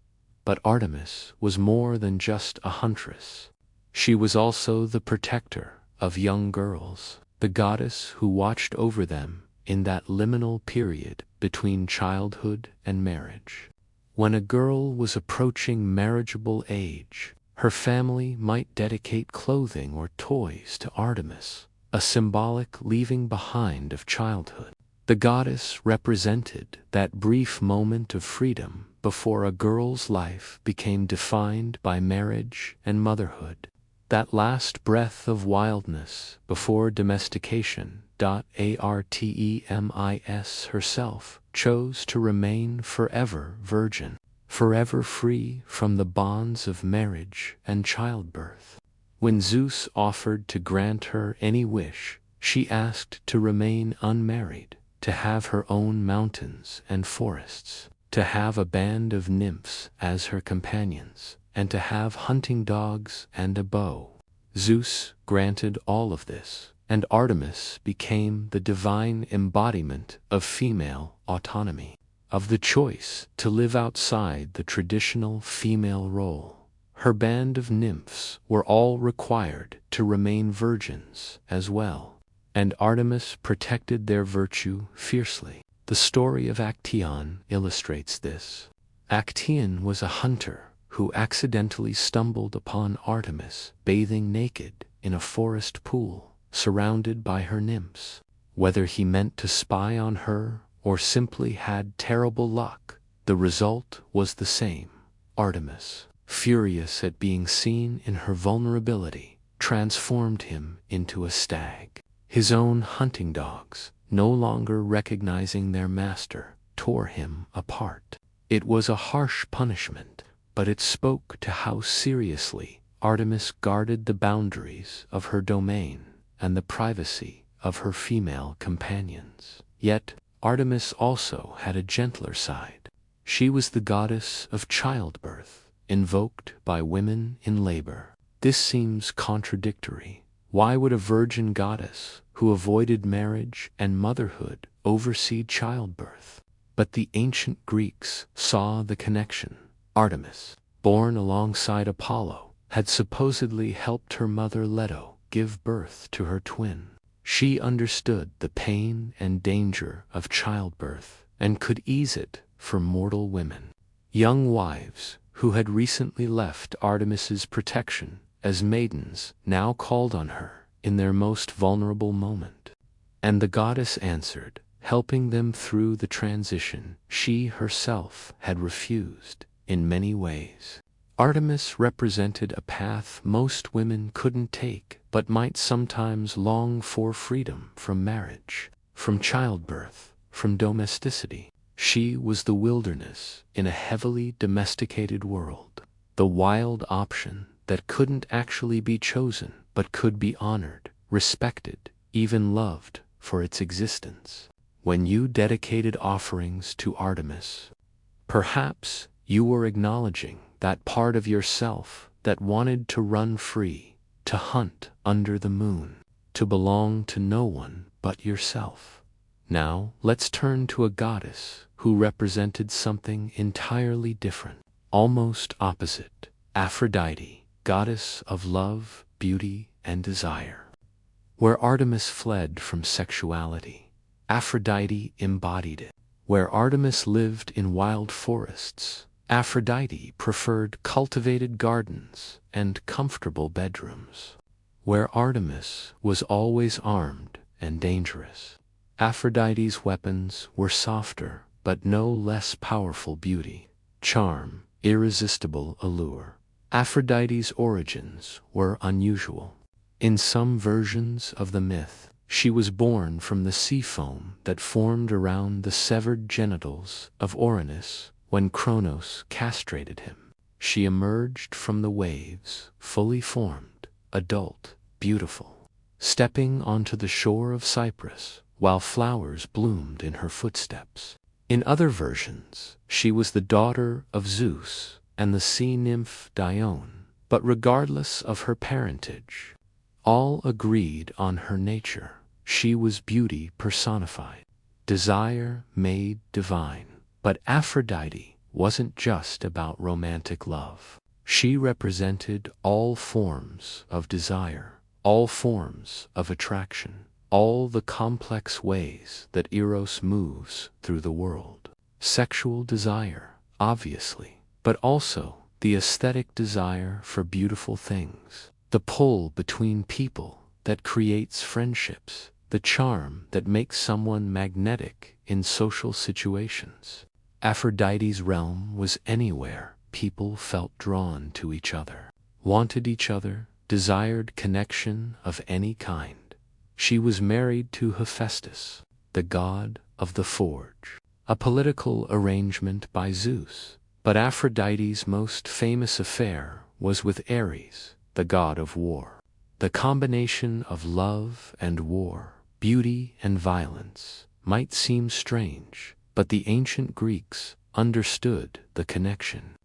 But Artemis was more than just a huntress. She was also the protector of young girls, the goddess who watched over them in that liminal period between childhood and marriage. When a girl was approaching marriageable age, her family might dedicate clothing or toys to Artemis, a symbolic leaving behind of childhood. The goddess represented that brief moment of freedom before a girl's life became defined by marriage and motherhood, that last breath of wildness before domestication. Artemis herself chose to remain forever virgin, forever free from the bonds of marriage and childbirth. When Zeus offered to grant her any wish, she asked to remain unmarried, to have her own mountains and forests, to have a band of nymphs as her companions, and to have hunting dogs and a bow. Zeus granted all of this, and Artemis became the divine embodiment of female autonomy, of the choice to live outside the traditional female role. Her band of nymphs were all required to remain virgins as well, and Artemis protected their virtue fiercely. The story of Actaeon illustrates this. Actaeon was a hunter who accidentally stumbled upon Artemis bathing naked in a forest pool, surrounded by her nymphs. Whether he meant to spy on her or simply had terrible luck, the result was the same. Artemis, furious at being seen in her vulnerability, transformed him into a stag. His own hunting dogs, no longer recognizing their master, tore him apart. It was a harsh punishment, but it spoke to how seriously Artemis guarded the boundaries of her domain and the privacy of her female companions. Yet, Artemis also had a gentler side. She was the goddess of childbirth, invoked by women in labor. This seems contradictory. Why would a virgin goddess who avoided marriage and motherhood oversee childbirth? But the ancient Greeks saw the connection. Artemis, born alongside Apollo, had supposedly helped her mother Leto give birth to her twin. She understood the pain and danger of childbirth and could ease it for mortal women. Young wives who had recently left Artemis's protection as maidens now called on her in their most vulnerable moment. And the goddess answered, helping them through the transition she herself had refused in many ways. Artemis represented a path most women couldn't take, but might sometimes long for: freedom from marriage, from childbirth, from domesticity. She was the wilderness in a heavily domesticated world, the wild option that couldn't actually be chosen but could be honored, respected, even loved for its existence. When you dedicated offerings to Artemis, perhaps you were acknowledging that part of yourself that wanted to run free, to hunt under the moon, to belong to no one but yourself. Now, let's turn to a goddess who represented something entirely different, almost opposite: Aphrodite, goddess of love, beauty, and desire. Where Artemis fled from sexuality, Aphrodite embodied it. Where Artemis lived in wild forests, Aphrodite preferred cultivated gardens and comfortable bedrooms. Where Artemis was always armed and dangerous, Aphrodite's weapons were softer but no less powerful: beauty, charm, irresistible allure. Aphrodite's origins were unusual. In some versions of the myth, she was born from the sea foam that formed around the severed genitals of Uranus when Kronos castrated him. She emerged from the waves, fully formed, adult, beautiful, stepping onto the shore of Cyprus while flowers bloomed in her footsteps. In other versions, she was the daughter of Zeus and the sea nymph Dione, but regardless of her parentage, all agreed on her nature. She was beauty personified, desire made divine. But Aphrodite wasn't just about romantic love. She represented all forms of desire, all forms of attraction, all the complex ways that Eros moves through the world. Sexual desire, obviously, but also the aesthetic desire for beautiful things, the pull between people that creates friendships, the charm that makes someone magnetic in social situations. Aphrodite's realm was anywhere people felt drawn to each other, wanted each other, desired connection of any kind. She was married to Hephaestus, the god of the forge, a political arrangement by Zeus. But Aphrodite's most famous affair was with Ares, the god of war. The combination of love and war, beauty and violence, might seem strange, but the ancient Greeks understood the connection.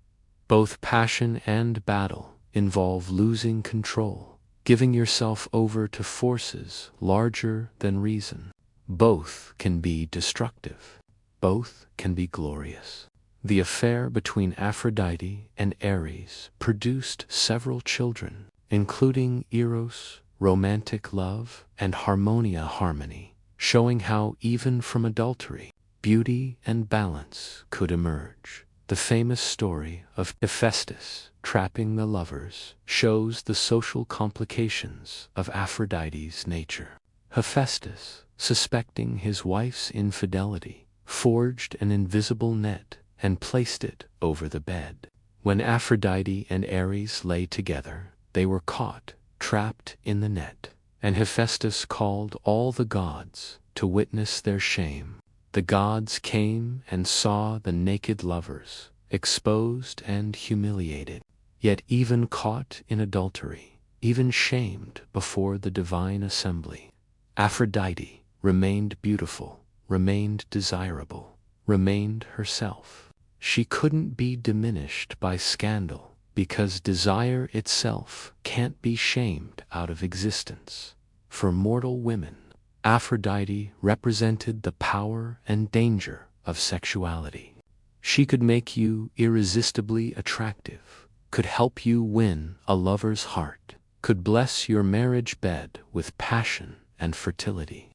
Both passion and battle involve losing control, giving yourself over to forces larger than reason. Both can be destructive. Both can be glorious. The affair between Aphrodite and Ares produced several children, including Eros, romantic love, and harmony, showing how even from adultery, beauty and balance could emerge. The famous story of Hephaestus trapping the lovers shows the social complications of Aphrodite's nature. Hephaestus, suspecting his wife's infidelity, forged an invisible net and placed it over the bed. When Aphrodite and Ares lay together, they were caught, trapped in the net, and Hephaestus called all the gods to witness their shame. The gods came and saw the naked lovers, exposed and humiliated. Yet even caught in adultery, even shamed before the divine assembly, Aphrodite remained beautiful, remained desirable, remained herself. She couldn't be diminished by scandal, because desire itself can't be shamed out of existence. For mortal women, Aphrodite represented the power and danger of sexuality. She could make you irresistibly attractive, could help you win a lover's heart, could bless your marriage bed with passion and fertility.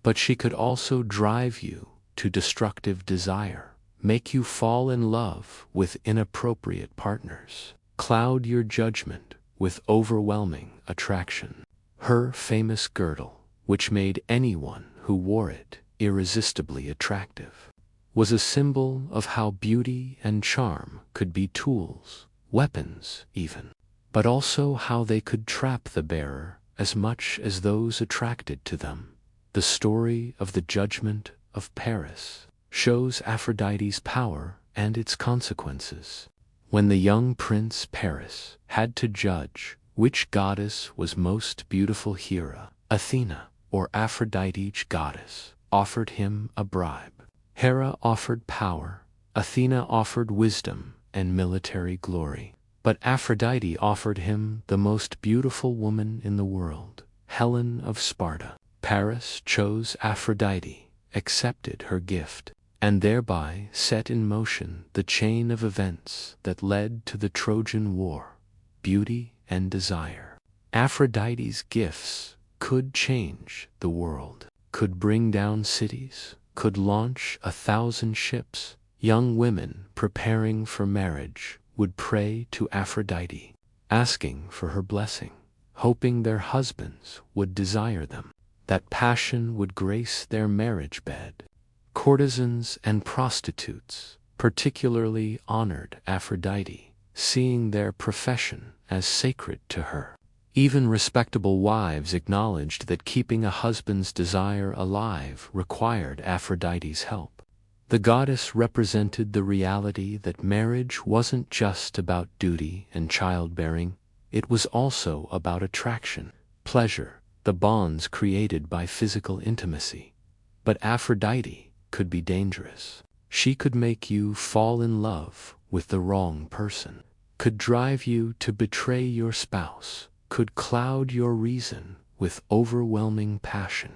But she could also drive you to destructive desire, make you fall in love with inappropriate partners, cloud your judgment with overwhelming attraction. Her famous girdle, which made anyone who wore it irresistibly attractive, was a symbol of how beauty and charm could be tools, weapons even, but also how they could trap the bearer as much as those attracted to them. The story of the judgment of Paris shows Aphrodite's power and its consequences. When the young prince Paris had to judge which goddess was most beautiful, Hera, Athena, or Aphrodite, goddess, offered him a bribe. Hera offered power, Athena offered wisdom and military glory. But Aphrodite offered him the most beautiful woman in the world, Helen of Sparta. Paris chose Aphrodite, accepted her gift, and thereby set in motion the chain of events that led to the Trojan War, beauty and desire. Aphrodite's gifts could change the world, could bring down cities, could launch 1,000 ships. Young women preparing for marriage would pray to Aphrodite, asking for her blessing, hoping their husbands would desire them, that passion would grace their marriage bed. Courtesans and prostitutes particularly honored Aphrodite, seeing their profession as sacred to her. Even respectable wives acknowledged that keeping a husband's desire alive required Aphrodite's help. The goddess represented the reality that marriage wasn't just about duty and childbearing, it was also about attraction, pleasure, the bonds created by physical intimacy. But Aphrodite could be dangerous. She could make you fall in love with the wrong person, could drive you to betray your spouse, could cloud your reason with overwhelming passion.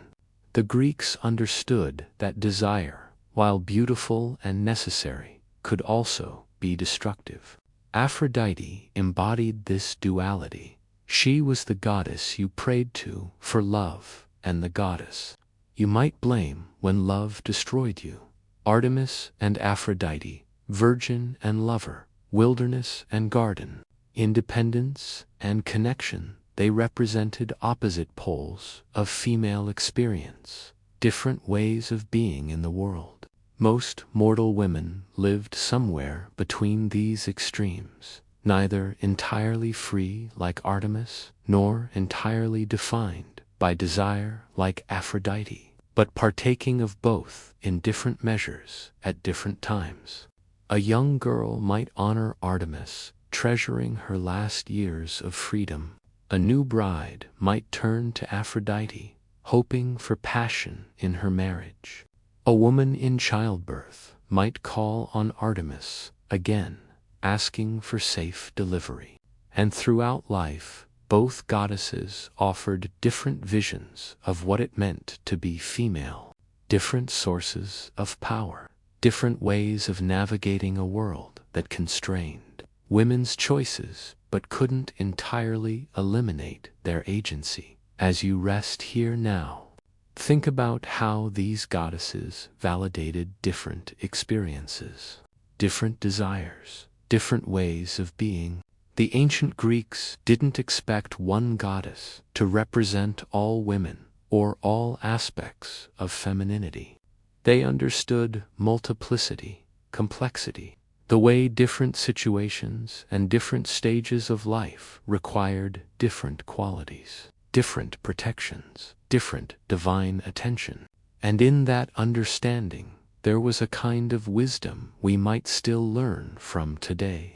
The Greeks understood that desire, while beautiful and necessary, could also be destructive. Aphrodite embodied this duality. She was the goddess you prayed to for love and the goddess you might blame when love destroyed you. Artemis and Aphrodite, virgin and lover, wilderness and garden, independence and connection, they represented opposite poles of female experience, different ways of being in the world. Most mortal women lived somewhere between these extremes, neither entirely free like Artemis, nor entirely defined by desire like Aphrodite, but partaking of both in different measures at different times. A young girl might honor Artemis, treasuring her last years of freedom. A new bride might turn to Aphrodite, hoping for passion in her marriage. A woman in childbirth might call on Artemis again, asking for safe delivery. And throughout life, both goddesses offered different visions of what it meant to be female, different sources of power, different ways of navigating a world that constrained women's choices but couldn't entirely eliminate their agency. As you rest here now, think about how these goddesses validated different experiences, different desires, different ways of being. The ancient Greeks didn't expect one goddess to represent all women or all aspects of femininity. They understood multiplicity, complexity, the way different situations and different stages of life required different qualities, different protections, different divine attention. And in that understanding, there was a kind of wisdom we might still learn from today.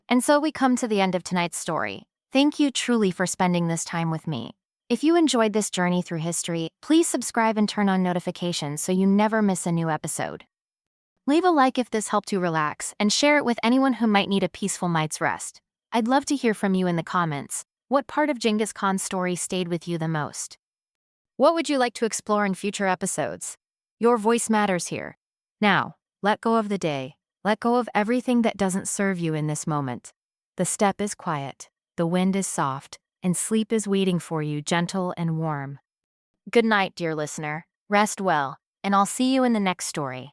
And so we come to the end of tonight's story. Thank you truly for spending this time with me. If you enjoyed this journey through history, please subscribe and turn on notifications so you never miss a new episode. Leave a like if this helped you relax, and share it with anyone who might need a peaceful night's rest. I'd love to hear from you in the comments. What part of Genghis Khan's story stayed with you the most? What would you like to explore in future episodes? Your voice matters here. Now, let go of the day. Let go of everything that doesn't serve you in this moment. The step is quiet, the wind is soft, and sleep is waiting for you, gentle and warm. Good night, dear listener. Rest well, and I'll see you in the next story.